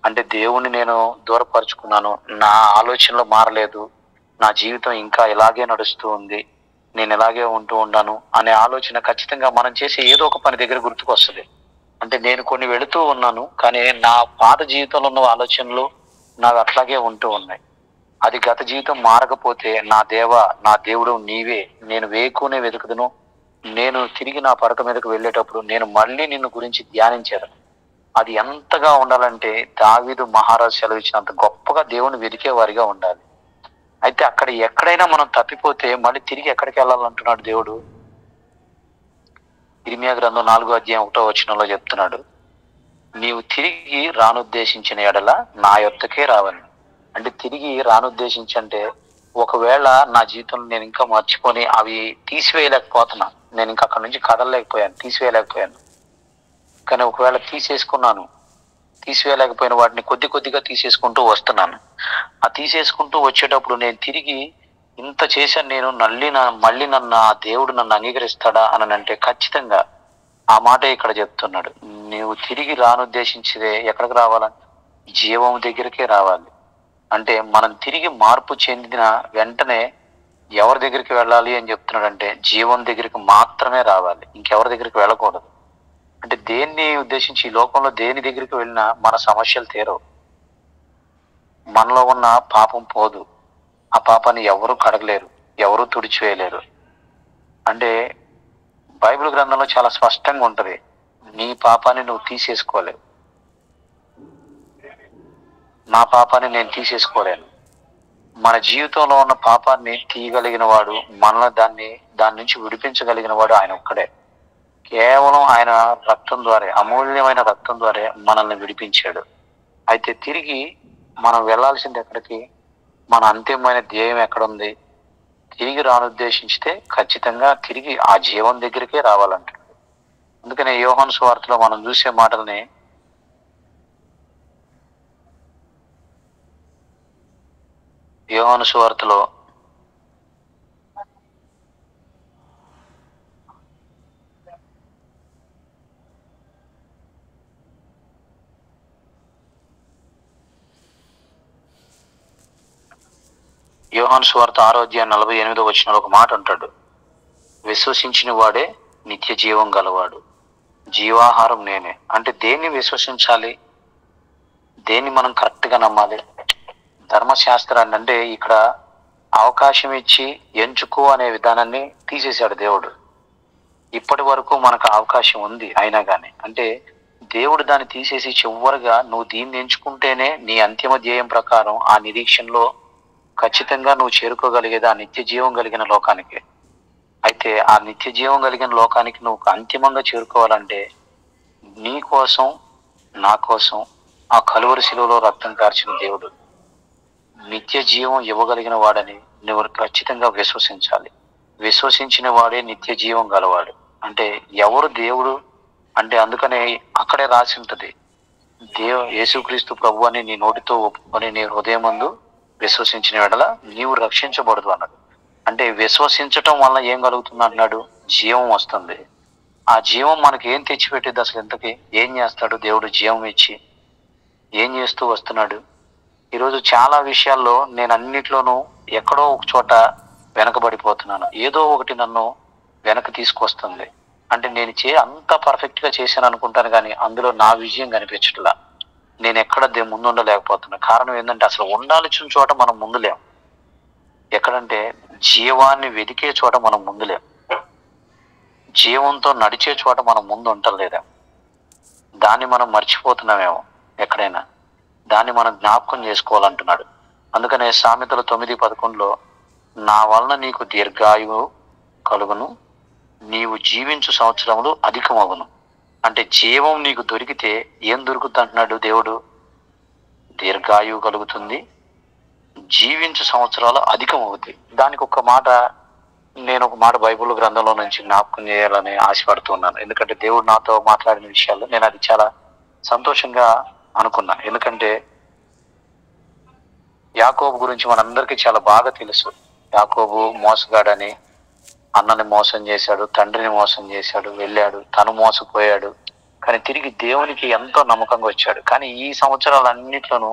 A: అంటే దేవుణ్ణి నేను దూరపరుచుకున్నాను, నా ఆలోచనలు మారలేదు, నా జీవితం ఇంకా ఇలాగే నడుస్తూ ఉంది, నేను ఇలాగే ఉంటూ ఉన్నాను అనే ఆలోచన ఖచ్చితంగా మనం చేసే ఏదో ఒక పని దగ్గర గుర్తుకొస్తుంది. అంటే నేను కొన్ని వెళుతూ ఉన్నాను, కానీ నా పాత జీవితంలో ఉన్న ఆలోచనలు నాకు అట్లాగే ఉంటూ ఉన్నాయి. అది గత జీవితం మారకపోతే, నా నా దేవుడు నీవే, నేను వేకునే వెతుకుదును, నేను తిరిగి నా పడక మీదకు వెళ్ళేటప్పుడు నేను మళ్ళీ నిన్ను గురించి ధ్యానించాను. అది ఎంతగా ఉండాలంటే, దావీదు మహారాజు సెలవిచ్చినంత గొప్పగా దేవుని వెతికే వారిగా ఉండాలి. అయితే అక్కడ ఎక్కడైనా మనం తప్పిపోతే మళ్ళీ తిరిగి ఎక్కడికి వెళ్ళాలంటున్నాడు దేవుడు? ఇర్మియా గ్రంథం 4:1 చెప్తున్నాడు, నీవు తిరిగి రానుద్దేశించిన ఎడల నా యొద్దకే రావాలి. అంటే తిరిగి రానుద్దేశించంటే, ఒకవేళ నా జీవితంలో నేను ఇంకా మర్చిపోని అవి తీసివేయలేకపోతున్నా, నేను ఇంకా అక్కడి నుంచి కదలలేకపోయాను, తీసివేయలేకపోయాను. కానీ ఒకవేళ తీసివేయలేకపోయిన వాటిని కొద్ది కొద్దిగా తీసేసుకుంటూ వస్తున్నాను. ఆ తీసేసుకుంటూ వచ్చేటప్పుడు నేను తిరిగి ఇంత చేశాను, నేను మళ్ళీ నన్ను ఆ దేవుడు నన్ను అంగీకరిస్తాడా అని అంటే, ఖచ్చితంగా ఆ మాట ఇక్కడ చెప్తున్నాడు. నీవు తిరిగి రానుద్దేశించేదే ఎక్కడికి రావాలని? జీవం దగ్గరికే రావాలి. అంటే మనం తిరిగి మార్పు చెందిన వెంటనే ఎవరి దగ్గరికి వెళ్ళాలి అని చెప్తున్నాడంటే, జీవం దగ్గరికి మాత్రమే రావాలి, ఇంకెవరి దగ్గరికి వెళ్ళకూడదు. అంటే దేన్ని ఉద్దేశించి, ఈ లోకంలో దేని దగ్గరికి వెళ్ళినా మన సమస్యలు తీరవు, మనలో ఉన్న పాపం పోదు, ఆ పాపాన్ని ఎవరు కడగలేరు, ఎవరు తుడిచివేయలేరు. అంటే బైబిల్ గ్రంథంలో చాలా స్పష్టంగా ఉంటది, నీ పాపాన్ని నువ్వు తీసేసుకోలేవు, నా పాపాన్ని నేను తీసేసుకోలేను. మన జీవితంలో ఉన్న పాపాన్ని తీయగలిగిన వాడు, మనల్ని దాని నుంచి విడిపించగలిగిన వాడు ఆయన ఒక్కడే. కేవలం ఆయన రక్తం ద్వారా, అమూల్యమైన రక్తం ద్వారా మనల్ని విడిపించాడు. అయితే తిరిగి మనం వెళ్లాల్సింది ఎక్కడికి? మన అంతిమమైన ధ్యేయం ఎక్కడుంది? తిరిగి రానుద్దేశించితే ఖచ్చితంగా తిరిగి ఆ జీవం దగ్గరికే రావాలంటాడు. అందుకనే యోహాను సువార్తలో మనం చూసే మాటల్ని, యోహాను సువార్తలో యోహాను సువార్త 6:48 ఒక మాట అంటాడు, విశ్వసించిన వాడే నిత్య జీవం గలవాడు, జీవాహారం నేనే. అంటే దేన్ని విశ్వసించాలి? దేన్ని మనం కరెక్ట్ గా నమ్మాలి? ధర్మశాస్త్రాన్ని. అంటే ఇక్కడ అవకాశం ఇచ్చి ఎంచుకో అనే విధానాన్ని తీసేశాడు దేవుడు. ఇప్పటి వరకు మనకు అవకాశం ఉంది అయినా కానీ, అంటే దేవుడు దాన్ని తీసేసి చివరిగా నువ్వు దీన్ని ఎంచుకుంటేనే నీ అంతిమ ధ్యేయం ప్రకారం ఆ నిరీక్షణలో ఖచ్చితంగా నువ్వు చేరుకోగలిగేది ఆ నిత్య జీవం కలిగిన లోకానికి. అయితే ఆ నిత్య జీవం కలిగిన లోకానికి నువ్వు అంతిమంగా చేరుకోవాలంటే, నీ కోసం నా కోసం ఆ కలువరి శిలువలో రక్తం కార్చిన దేవుడు నిత్య జీవం ఇవ్వగలిగిన వాడని నువ్వు ఖచ్చితంగా విశ్వసించాలి. విశ్వసించిన వాడే నిత్య జీవం గలవాడు. అంటే ఎవరు దేవుడు అంటే, అందుకనే అక్కడే రాసి ఉంటది, యేసుక్రీస్తు ప్రభు అని నీ నోటితో ఒప్పుకొని నీ హృదయమందు విశ్వసించిన ఎడల నీవు రక్షించబడదు అన్నాడు. అంటే విశ్వసించటం వల్ల ఏం కలుగుతుంది అన్నాడు? జీవం వస్తుంది. ఆ జీవం మనకి ఏం తెచ్చిపెట్టింది? అసలు ఇంతకీ ఏం చేస్తాడు దేవుడు? జీవం ఇచ్చి ఏం చేస్తూ వస్తున్నాడు? ఈరోజు చాలా విషయాల్లో నేను అన్నిట్లోనూ ఎక్కడో ఒక చోట వెనకబడిపోతున్నాను. ఏదో ఒకటి నన్ను వెనక తీసుకొస్తుంది. అంటే నేను అంత పర్ఫెక్ట్ గా చేశాను అనుకుంటాను, కానీ అందులో నా విజయం కనిపించట్లా. నేను ఎక్కడ ముందు ఉండలేకపోతున్నా. కారణం ఏంటంటే, అసలు ఉండాల్సిన చోట మనం ముందులేం. ఎక్కడంటే జీవాన్ని వెతికే చోట మనం ముందులేం, జీవంతో నడిచే చోట మనం ముందు ఉండలేదా? దాన్ని మనం మర్చిపోతున్నామేమో ఎక్కడైనా. దాన్ని మనం జ్ఞాపకం చేసుకోవాలంటున్నాడు. అందుకనే సామెతలు 9:11 నా వలన నీకు దీర్ఘాయువు కలుగును, నీవు జీవించు సంవత్సరములు అధికమగును. అంటే జీవం నీకు దొరికితే ఏం దొరుకుతుంది అంటున్నాడు దేవుడు? దీర్ఘాయువు కలుగుతుంది, జీవించు సంవత్సరాలు అధికం అవుతాయి. దానికి నేను ఒక మాట బైబిల్ గ్రంథంలో నుంచి జ్ఞాపకం చేయాలని ఆశపడుతున్నాను. ఎందుకంటే దేవుడు నాతో మాట్లాడిన విషయాల్లో నేను అది చాలా సంతోషంగా అనుకున్నాను. ఎందుకంటే యాకోబు గురించి మనందరికీ చాలా బాగా తెలుసు. యాకోబు మోసగాడని, అన్నని మోసం చేశాడు, తండ్రిని మోసం చేశాడు, వెళ్ళాడు, తను మోసపోయాడు. కానీ తిరిగి దేవునికి ఎంతో నమ్మకంగా వచ్చాడు. కానీ ఈ సంవత్సరాలన్నిట్లోనూ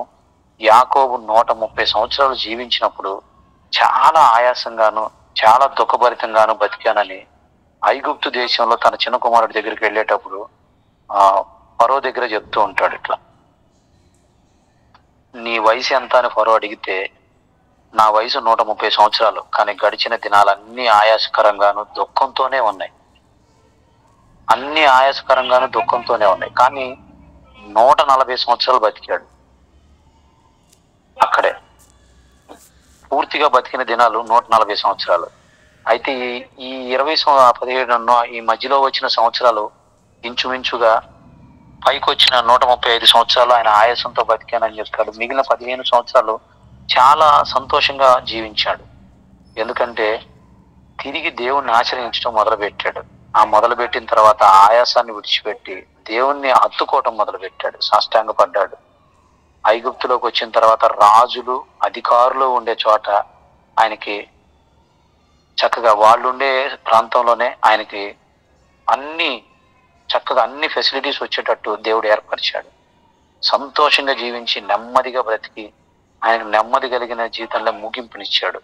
A: యాకోబు 130 సంవత్సరాలు జీవించినప్పుడు చాలా ఆయాసంగాను, చాలా దుఃఖభరితంగాను బతికానని ఐగుప్తు దేశంలో తన చిన్న కుమారుడి దగ్గరికి వెళ్ళేటప్పుడు ఫరో దగ్గర చెప్తూ ఉంటాడు. ఇట్లా, నీ వయసు ఎంత అని ఫరో అడిగితే, నా వయసు 130 సంవత్సరాలు, కానీ గడిచిన దినాలన్నీ ఆయాసకరంగాను దుఃఖంతోనే ఉన్నాయి. అన్ని ఆయాసకరంగాను దుఃఖంతోనే ఉన్నాయి. కానీ 140 సంవత్సరాలు బతికాడు. అక్కడే పూర్తిగా బతికిన దినాలు 140 సంవత్సరాలు. అయితే ఈ 17 ఈ మధ్యలో వచ్చిన సంవత్సరాలు ఇంచుమించుగా పైకి వచ్చిన 135 సంవత్సరాలు ఆయన ఆయాసంతో బతికానని చెప్తాడు. మిగిలిన 15 సంవత్సరాలు చాలా సంతోషంగా జీవించాడు. ఎందుకంటే తిరిగి దేవుణ్ణి ఆశ్రయించడం మొదలుపెట్టాడు. ఆ మొదలుపెట్టిన తర్వాత ఆయాసాన్ని విడిచిపెట్టి దేవుణ్ణి హత్తుకోవటం మొదలుపెట్టాడు, సాష్టాంగపడ్డాడు. ఐగుప్తులోకి వచ్చిన తర్వాత రాజులు, అధికారులు ఉండే చోట ఆయనకి చక్కగా వాళ్ళుండే ప్రాంతంలోనే ఆయనకి చక్కగా అన్ని ఫెసిలిటీస్ వచ్చేటట్టు దేవుడు ఏర్పరిచాడు. సంతోషంగా జీవించి నెమ్మదిగా బ్రతికి ఆయనకు నెమ్మది కలిగిన జీవితంలో ముగింపునిచ్చాడు.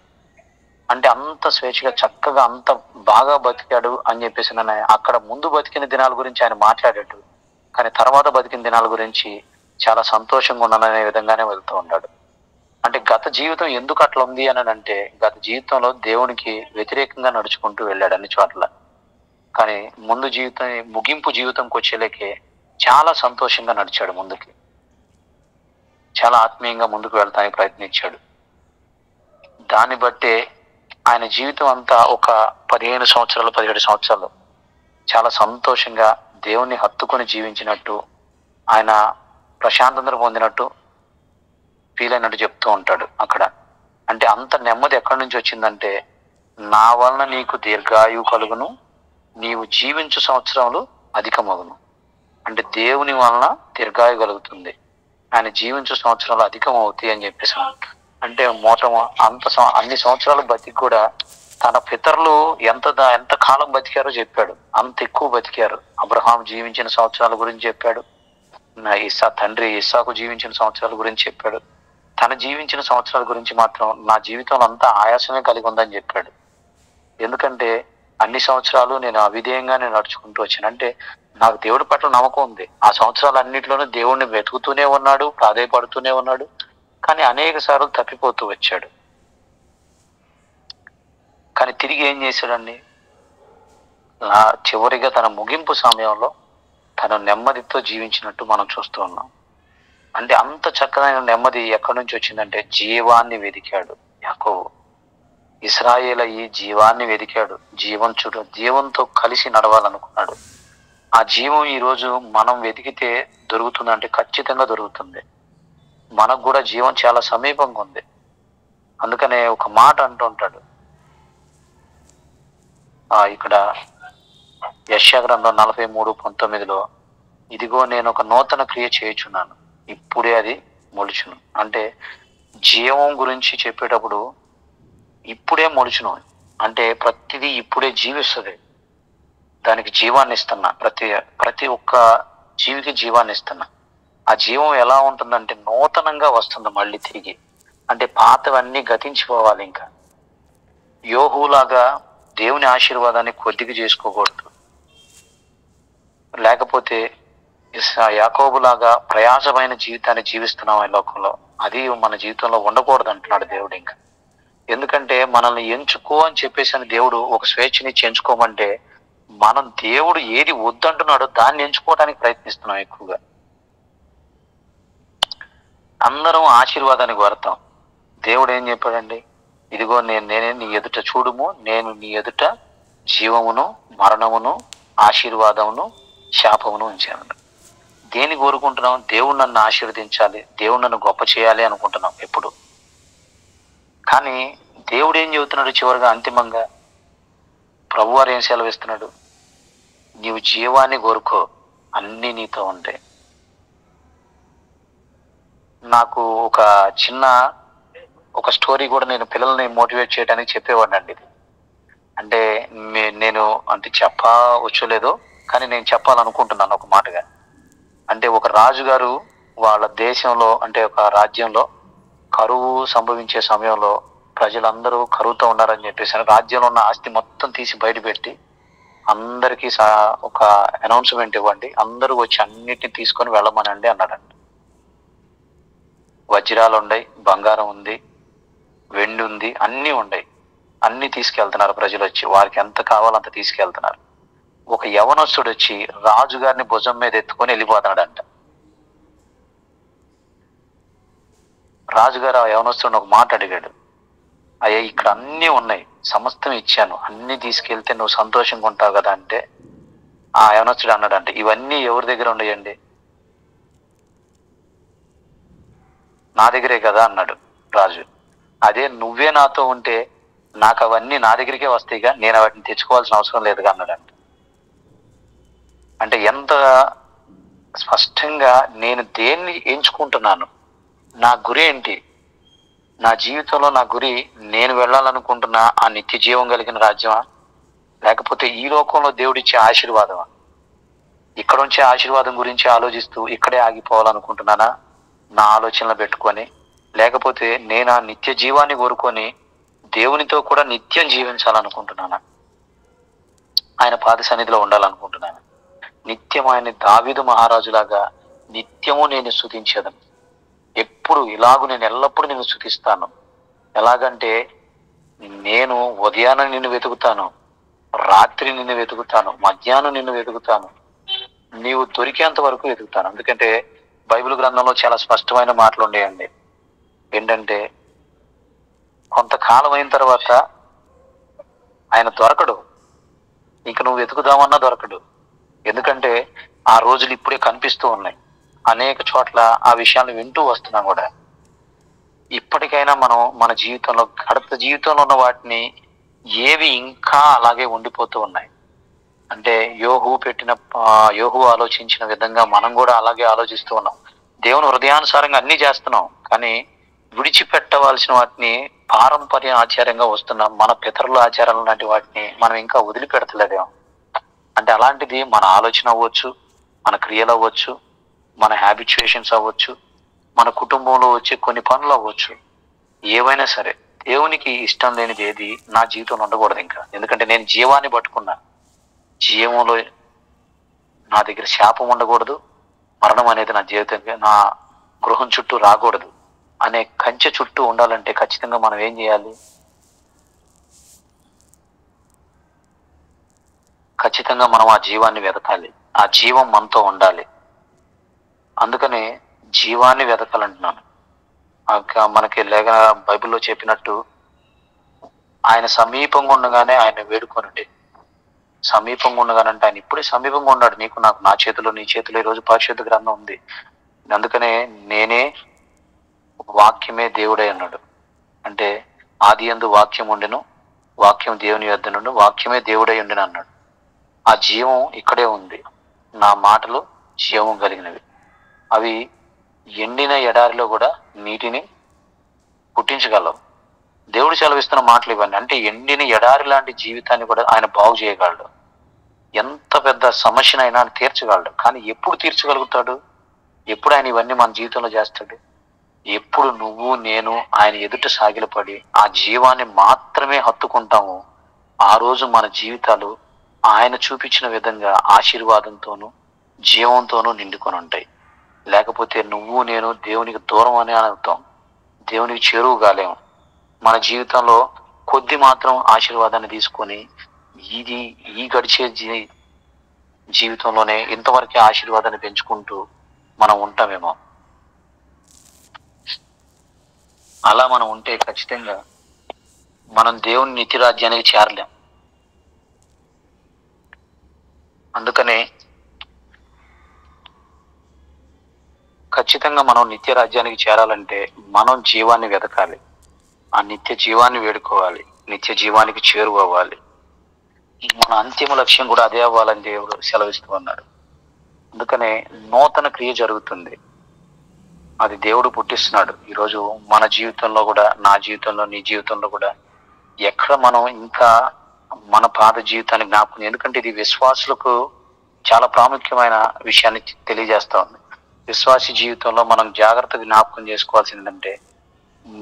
A: అంటే అంత స్వేచ్ఛగా చక్కగా అంత బాగా బతికాడు అని చెప్పేసి నేను అక్కడ ముందు బతికిన దినాల గురించి ఆయన మాట్లాడాడు. కానీ తర్వాత బతికిన దినాల గురించి చాలా సంతోషంగా ఉన్నాననే విధంగానే వెళ్తూ ఉన్నాడు. అంటే గత జీవితం ఎందుకు అట్లా ఉంది అని అంటే, గత జీవితంలో దేవునికి వ్యతిరేకంగా నడుచుకుంటూ వెళ్ళాడు అన్ని చోట్ల. కానీ ముగింపు జీవితంకి వచ్చేలేకే చాలా సంతోషంగా నడిచాడు ముందుకి, చాలా ఆత్మీయంగా ముందుకు వెళ్తానికి ప్రయత్నించాడు. దాన్ని బట్టే ఆయన జీవితం అంతా ఒక 15 సంవత్సరాలు 17 సంవత్సరాలు చాలా సంతోషంగా దేవుణ్ణి హత్తుకొని జీవించినట్టు, ఆయన ప్రశాంతత పొందినట్టు ఫీల్ అయినట్టు చెప్తూ ఉంటాడు అక్కడ. అంటే అంత నెమ్మది ఎక్కడి నుంచి వచ్చిందంటే, నా వలన నీకు దీర్ఘాయువు కలుగును, నీవు జీవించు సంవత్సరములు అధికమగును. అంటే దేవుని వలన దీర్ఘాయువు కలుగుతుంది, ఆయన జీవించు సంవత్సరాలు అధికం అవుతాయి అని చెప్పేసి. అంటే అన్ని సంవత్సరాలు బతికి కూడా తన పితరులు ఎంత కాలం బతికారో చెప్పాడు. అంత ఎక్కువ బతికారు. అబ్రహాం జీవించిన సంవత్సరాల గురించి చెప్పాడు, తండ్రి ఇస్సాకు జీవించిన సంవత్సరాల గురించి చెప్పాడు. తన జీవించిన సంవత్సరాల గురించి మాత్రం నా జీవితంలో అంతా ఆయాసమే కలిగి ఉందని చెప్పాడు. ఎందుకంటే అన్ని సంవత్సరాలు నేను అవిధేయంగానే నడుచుకుంటూ వచ్చాను. అంటే నాకు దేవుడి పట్ల నమ్మకం ఉంది. ఆ సంవత్సరాలు అన్నింటిలోనూ దేవుడిని వెతుకుతూనే ఉన్నాడు, ప్రాధేయపడుతూనే ఉన్నాడు. కానీ అనేక సార్లు తప్పిపోతూ వచ్చాడు. కానీ తిరిగి ఏం చేశాడండి, చివరిగా తన ముగింపు సమయంలో తన నెమ్మదితో జీవించినట్టు మనం చూస్తూ ఉన్నాం. అంటే అంత చక్కనైన నెమ్మది ఎక్కడి నుంచి వచ్చిందంటే, జీవాన్ని వెదికాడు యాకోబు. ఇశ్రాయేలు ఈ జీవాన్ని వెదికాడు. జీవంతో కలిసి నడవాలనుకున్నాడు. ఆ జీవం ఈరోజు మనం వెతికితే దొరుకుతుందంటే ఖచ్చితంగా దొరుకుతుంది. మనకు కూడా జీవం చాలా సమీపంగా ఉంది. అందుకనే ఒక మాట అంటుంటాడు ఇక్కడ యెషయా గ్రంథం 43:19, ఇదిగో నేను ఒక నూతన క్రియ చేయుచున్నాను, ఇప్పుడే అది మొలుచును. అంటే జీవం గురించి చెప్పేటప్పుడు ఇప్పుడే మొలుచును అంటే ప్రతిదీ ఇప్పుడే జీవిస్తుంది. దానికి జీవాన్ని ఇస్తున్నా, ప్రతి ఒక్క జీవికి జీవాన్ని ఇస్తున్నా. ఆ జీవం ఎలా ఉంటుందంటే నూతనంగా వస్తుంది మళ్ళీ తిరిగి. అంటే పాతవన్నీ గతించిపోవాలి. ఇంకా యోహులాగా దేవుని ఆశీర్వాదాన్ని కొద్దిగా చేసుకోకూడదు, లేకపోతే యాకోబులాగా ప్రయాసమైన జీవితాన్ని జీవిస్తున్నాం ఈ లోకంలో, అది మన జీవితంలో ఉండకూడదు అంటున్నాడు దేవుడు. ఇంకా ఎందుకంటే మనల్ని ఎంచుకో అని చెప్పేసి దేవుడు ఒక స్వేచ్ఛనిచ్చి ఎంచుకోమంటే, మనం దేవుడు ఏది వద్దంటున్నాడో దాన్ని ఎంచుకోవడానికి ప్రయత్నిస్తున్నాం ఎక్కువగా. అందరం ఆశీర్వాదానికి వరతాం. దేవుడు ఏం చెప్పాడండి, ఇదిగో నేనే నీ ఎదుట చూడుము, నేను నీ ఎదుట జీవమును మరణమును ఆశీర్వాదమును శాపమును ఉంచాను. దేని కోరుకుంటున్నాం? దేవుడు నన్ను ఆశీర్వదించాలి, దేవుడు నన్ను గొప్ప చేయాలి అనుకుంటున్నాం ఎప్పుడు. కానీ దేవుడు ఏం చెబుతున్నాడు చివరిగా అంతిమంగా? ప్రభువారు ఏం సెలవిస్తున్నాడు? నీవు జీవాన్ని కోరుకో, అన్నీ నీతో ఉంటాయి. నాకు ఒక స్టోరీ కూడా నేను పిల్లల్ని మోటివేట్ చేయడానికి చెప్పేవాడిని అండి. ఇది అంటే నేను అంటే చెప్పవచ్చో లేదో, కానీ నేను చెప్పాలనుకుంటున్నాను ఒక మాటగా. అంటే ఒక రాజుగారు వాళ్ళ దేశంలో, అంటే ఒక రాజ్యంలో కరువు సంభవించే సమయంలో ప్రజలందరూ కరువుతో ఉన్నారని చెప్పేసి రాజ్యంలో ఉన్న ఆస్తి మొత్తం తీసి బయటపెట్టి అందరికీ ఒక అనౌన్స్మెంట్ ఇవ్వండి, అందరూ వచ్చి అన్నిటిని తీసుకొని వెళ్ళమనండి అన్నాడండి. వజ్రాలు ఉన్నాయి, బంగారం ఉంది, వెండి ఉంది, అన్నీ ఉన్నాయి. అన్ని తీసుకెళ్తున్నారు ప్రజలు వచ్చి, వారికి ఎంత కావాలో అంత తీసుకెళ్తున్నారు. ఒక యవనస్తుడు వచ్చి రాజుగారిని భుజం మీద ఎత్తుకొని వెళ్ళిపోతున్నాడంట. రాజుగారు ఆ యవనస్తుడిని ఒక మాట అడిగాడు, అయ్యా ఇక్కడ అన్నీ ఉన్నాయి, సమస్తం ఇచ్చాను, అన్ని తీసుకెళ్తే నువ్వు సంతోషంగా ఉంటావు కదా అంటే ఆ యవనస్తుడు అన్నాడంటే, ఇవన్నీ ఎవరి దగ్గర ఉన్నాయండి? నా దగ్గరే కదా అన్నాడు రాజు. అదే నువ్వే నాతో ఉంటే నాకు అవన్నీ నా దగ్గరికే వస్తాయిగా, నేను వాటిని తెచ్చుకోవాల్సిన అవసరం లేదుగా అన్నాడంట. అంటే ఎంత స్పష్టంగా నేను దేన్ని ఎంచుకుంటున్నాను, నా గురి ఏంటి, నా జీవితంలో నా గురి నేను వెళ్ళాలనుకుంటున్న ఆ నిత్య జీవం కలిగిన రాజ్యమా, లేకపోతే ఈ లోకంలో దేవుడిచ్చే ఆశీర్వాదమా? ఇక్కడ ఉంచే ఆశీర్వాదం గురించి ఆలోచిస్తూ ఇక్కడే ఆగిపోవాలనుకుంటున్నానా నా ఆలోచనలు పెట్టుకొని, లేకపోతే నేను ఆ నిత్య జీవాన్ని కోరుకొని దేవునితో కూడా నిత్యం జీవించాలనుకుంటున్నానా, ఆయన పాద సన్నిధిలో ఉండాలనుకుంటున్నాను. నిత్యం ఆయన దావీదు మహారాజులాగా నిత్యము నేను స్తుతించేదను. ఎప్పుడు నేను ఎల్లప్పుడూ నేను స్తుతిస్తాను. ఎలాగంటే నేను ఉదయాన్నే నిన్ను వెతుకుతాను, రాత్రి నిన్ను వెతుకుతాను, మధ్యాహ్నం నిన్ను వెతుకుతాను, నీవు దొరికేంత వరకు వెతుకుతాను. ఎందుకంటే బైబిల్ గ్రంథంలో చాలా స్పష్టమైన మాటలు ఉన్నాయండి. ఏంటంటే కొంతకాలం అయిన తర్వాత ఆయన దొరకడు, ఇంక నువ్వు వెతుకుదామన్నా దొరకడు. ఎందుకంటే ఆ రోజులు ఇప్పుడే కనిపిస్తూ ఉన్నాయి. అనేక చోట్ల ఆ విషయాన్ని వింటూ వస్తున్నాం కూడా. ఇప్పటికైనా మనం మన జీవితంలో, గడప జీవితంలో ఉన్న వాటిని ఏవి ఇంకా అలాగే ఉండిపోతూ ఉన్నాయి. అంటే యోహు ఆలోచించిన విధంగా మనం కూడా అలాగే ఆలోచిస్తూ ఉన్నాం. దేవుని హృదయానుసారంగా అన్ని చేస్తున్నాం, కానీ విడిచిపెట్టవలసిన వాటిని పారంపర్య ఆచారంగా వస్తున్నాం. మన పితరుల ఆచారాలు లాంటి వాటిని మనం ఇంకా వదిలిపెడతలేదేమో. అంటే అలాంటిది మన ఆలోచన అవ్వచ్చు, మన క్రియలు అవ్వచ్చు, మన హ్యాబిచుయేషన్స్ అవ్వచ్చు, మన కుటుంబంలో వచ్చే కొన్ని పనులు అవ్వచ్చు. ఏవైనా సరే దేవునికి ఇష్టం లేనిది ఏది నా జీవితంలో ఉండకూడదు ఇంకా. ఎందుకంటే నేను జీవాన్ని పట్టుకున్నా, జీవంలో నా దగ్గర శాపం ఉండకూడదు, మరణం అనేది నా జీవితంగా నా గృహం చుట్టూ రాకూడదు అనే కంచె చుట్టూ ఉండాలంటే ఖచ్చితంగా మనం ఏం చేయాలి? ఖచ్చితంగా మనం ఆ జీవాన్ని వెతకాలి, ఆ జీవం మనతో ఉండాలి. అందుకనే జీవాన్ని వెతకాలంటున్నాను. మనకి లేక బైబిల్లో చెప్పినట్టు ఆయన సమీపంగా ఉండగానే ఆయన వేడుకొనండి. సమీపంగా ఉండగానంటే ఆయన ఇప్పుడే సమీపంగా ఉన్నాడు, నీకు నాకు, నా చేతిలో నీ చేతిలో ఈరోజు పరిశుద్ధ గ్రంథం ఉంది. అందుకనే నేనే వాక్యమే దేవుడై అన్నాడు. అంటే ఆది యందు వాక్యం ఉండెను, వాక్యం దేవుని యొద్ద నుండి, వాక్యమే దేవుడై ఉండెను అన్నాడు. ఆ జీవం ఇక్కడే ఉంది. నా మాటలు జీవం కలిగినవి. అవి ఎండిన ఎడారిలో కూడా నీటిని పుట్టించగలవు. దేవుడు సెలవిస్తున్న మాటలు ఇవన్నీ. అంటే ఎండిన ఎడారి లాంటి జీవితాన్ని కూడా ఆయన బాగు చేయగలడు. ఎంత పెద్ద సమస్యనైనా ఆయన తీర్చగలడు. కానీ ఎప్పుడు తీర్చగలుగుతాడు? ఎప్పుడు ఆయన ఇవన్నీ మన జీవితంలో చేస్తాడు? ఎప్పుడు నువ్వు నేను ఆయన ఎదుట సాగిలపడి ఆ జీవాన్ని మాత్రమే హత్తుకుంటాము, ఆ రోజు మన జీవితాలు ఆయన చూపించిన విధంగా ఆశీర్వాదంతోనూ జీవంతోనూ నిండుకొని ఉంటాయి. లేకపోతే నువ్వు నేను దేవునికి దూరం అని అవుతాం, దేవునికి చేరువు కాలేము. మన జీవితంలో కొద్ది మాత్రం ఆశీర్వాదాన్ని తీసుకొని ఈ గడిచే జీవితంలోనే ఇంతవరకే ఆశీర్వాదాన్ని పెంచుకుంటూ మనం ఉంటామేమో. అలా మనం ఉంటే ఖచ్చితంగా మనం దేవుని నిత్య రాజ్యానికి చేరలేం. అందుకనే ఖచ్చితంగా మనం నిత్య రాజ్యానికి చేరాలంటే మనం జీవాన్ని వెతకాలి, ఆ నిత్య జీవాన్ని వేడుకోవాలి, నిత్య జీవానికి చేరువవ్వాలి. మన అంతిమ లక్ష్యం కూడా అదే అవ్వాలని దేవుడు సెలవిస్తూ ఉన్నాడు. అందుకనే నూతన క్రియ జరుగుతుంది, అది దేవుడు పుట్టిస్తున్నాడు. ఈరోజు మన జీవితంలో కూడా, నా జీవితంలో, నీ జీవితంలో కూడా ఎక్కడ మనం ఇంకా మన పాత జీవితాన్ని జ్ఞాపకం, ఎందుకంటే ఇది విశ్వాసులకు చాలా ప్రాముఖ్యమైన విషయాన్ని తెలియజేస్తా ఉంది. విశ్వాసి జీవితంలో మనం జాగ్రత్తగా జ్ఞాపకం చేసుకోవాల్సింది ఏంటంటే,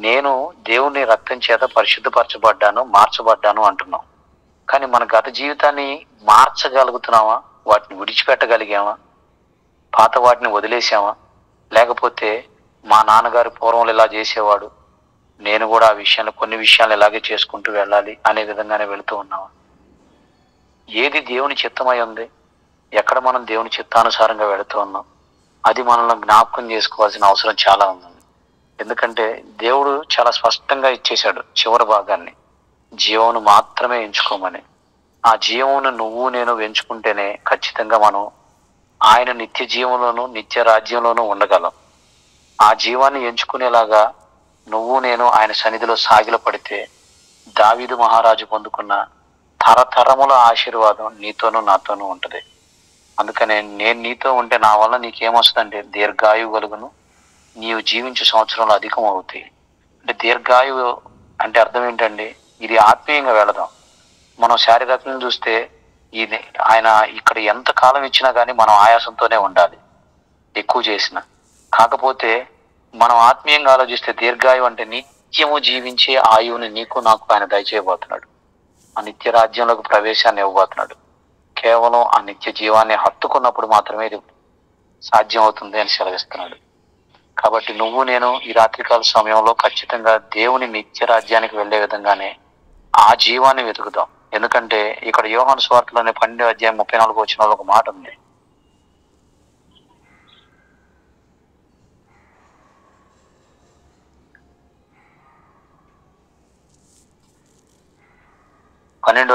A: నేను దేవుని రక్తం చేత పరిశుద్ధపరచబడ్డాను, మార్చబడ్డాను అంటున్నాం. కానీ మన గత జీవితాన్ని మార్చగలుగుతున్నామా? వాటిని విడిచిపెట్టగలిగామా? పాత వాటిని వదిలేసామా? లేకపోతే మా నాన్నగారు పూర్వం ఇలా చేసేవాడు, నేను కూడా ఆ విషయాన్ని, కొన్ని విషయాలు ఇలాగే చేసుకుంటూ వెళ్ళాలి అనే విధంగానే వెళుతూ ఉన్నామా? ఏది దేవుని చిత్తమై ఉంది? ఎక్కడ మనం దేవుని చిత్తానుసారంగా వెళుతూ ఉన్నాం? అది మనల్ని జ్ఞాపకం చేసుకోవాల్సిన అవసరం చాలా ఉంది. ఎందుకంటే దేవుడు చాలా స్పష్టంగా ఇచ్చేశాడు చివరి భాగాన్ని, జీవమును మాత్రమే ఎంచుకోమని. ఆ జీవమును నువ్వు నేను ఎంచుకుంటేనే ఖచ్చితంగా మనం ఆయన నిత్య జీవంలోనూ నిత్య రాజ్యంలోనూ ఉండగలం. ఆ జీవాన్ని ఎంచుకునేలాగా నువ్వు నేను ఆయన సన్నిధిలో సాగిల పడితే దావీదు మహారాజు పొందుకున్న తరతరముల ఆశీర్వాదం నీతోనూ నాతోనూ ఉంటది. అందుకనే నేను నీతో ఉంటే నా వల్ల నీకేమొస్తుందంటే దీర్ఘాయువు కలుగును, నీవు జీవించే సంవత్సరంలో అధికం అవుతాయి. అంటే దీర్ఘాయువు అంటే అర్థం ఏంటండి? ఇది ఆత్మీయంగా వెళదాం. మనం శారీరకంగా చూస్తే ఇది ఆయన ఇక్కడ ఎంత కాలం ఇచ్చినా కానీ మనం ఆయాసంతోనే ఉండాలి, ఎక్కువ చేసిన. కాకపోతే మనం ఆత్మీయంగా ఆలోచిస్తే దీర్ఘాయువు అంటే నిత్యము జీవించే ఆయువుని నీకు నాకు ఆయన దయచేయబోతున్నాడు. ఆ నిత్య రాజ్యంలోకి ప్రవేశాన్ని ఇవ్వబోతున్నాడు. కేవలం ఆ నిత్య జీవాన్ని హత్తుకున్నప్పుడు మాత్రమే ఇది సాధ్యం అవుతుంది అని సెలవిస్తున్నాడు. కాబట్టి నువ్వు నేను ఈ రాత్రికాల సమయంలో ఖచ్చితంగా దేవుని నిత్య రాజ్యానికి వెళ్లే విధంగానే ఆ జీవాన్ని వెతుకుదాం. ఎందుకంటే ఇక్కడ యోహాను సువార్తలోని 12:34 ఒక మాట ఉంది.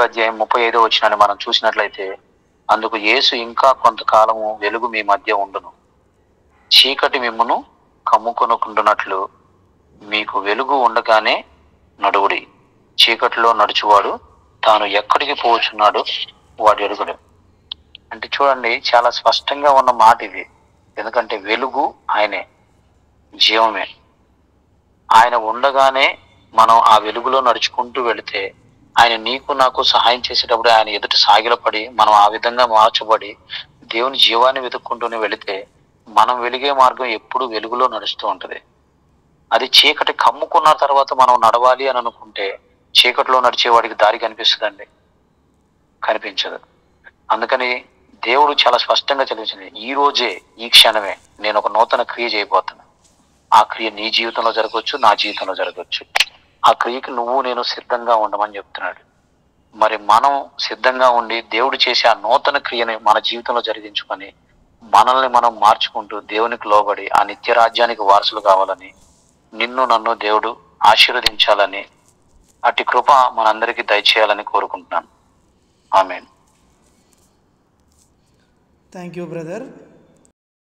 A: అధ్యాయం 35 మనం చూసినట్లయితే, అందుకు యేసు ఇంకా కొంతకాలము వెలుగు మీ మధ్య ఉండును, చీకటి మిమ్మును కమ్ముకొనుకుంటున్నట్లు మీకు వెలుగు ఉండగానే నడువుడి. చీకటిలో నడుచువాడు తాను ఎక్కడికి పోవచ్చున్నాడు వాడు ఎరుగుడు. అంటే చూడండి, చాలా స్పష్టంగా ఉన్న మాట ఇది. ఎందుకంటే వెలుగు ఆయనే, జీవమే. ఆయన ఉండగానే మనం ఆ వెలుగులో నడుచుకుంటూ వెళితే ఆయన నీకు నాకు సహాయం చేసేటప్పుడు ఆయన ఎదుట సాగిలపడి మనం ఆ విధంగా మార్చబడి దేవుని జీవాన్ని వెతుక్కుంటూనే వెళితే మనం వెలిగే మార్గం ఎప్పుడు వెలుగులో నడుస్తూ ఉంటది. అది చీకటి కమ్ముకున్న తర్వాత మనం నడవాలి అని అనుకుంటే చీకటిలో నడిచేవాడికి దారి కనిపిస్తుందండి? కనిపించదు. అందుకని దేవుడు చాలా స్పష్టంగా తెలిసింది, ఈ రోజే, ఈ క్షణమే నేను ఒక నూతన క్రియ చేయబోతున్నా. ఆ క్రియ నీ జీవితంలో జరగవచ్చు, నా జీవితంలో జరగవచ్చు. ఆ క్రియకి నువ్వు నేను సిద్ధంగా ఉండమని చెప్తున్నాడు. మరి మనం సిద్ధంగా ఉండి దేవుడు చేసే ఆ నూతన క్రియని మన జీవితంలో జరిగించుకొని మనల్ని మనం మార్చుకుంటూ దేవునికి లోబడి ఆ నిత్య రాజ్యానికి వారసులు కావాలని, నిన్ను నన్ను దేవుడు ఆశీర్వదించాలని, అట్టి కృప మనందరికీ దయచేయాలని కోరుకుంటున్నాను. ఆమేన్.
B: Thank you brother.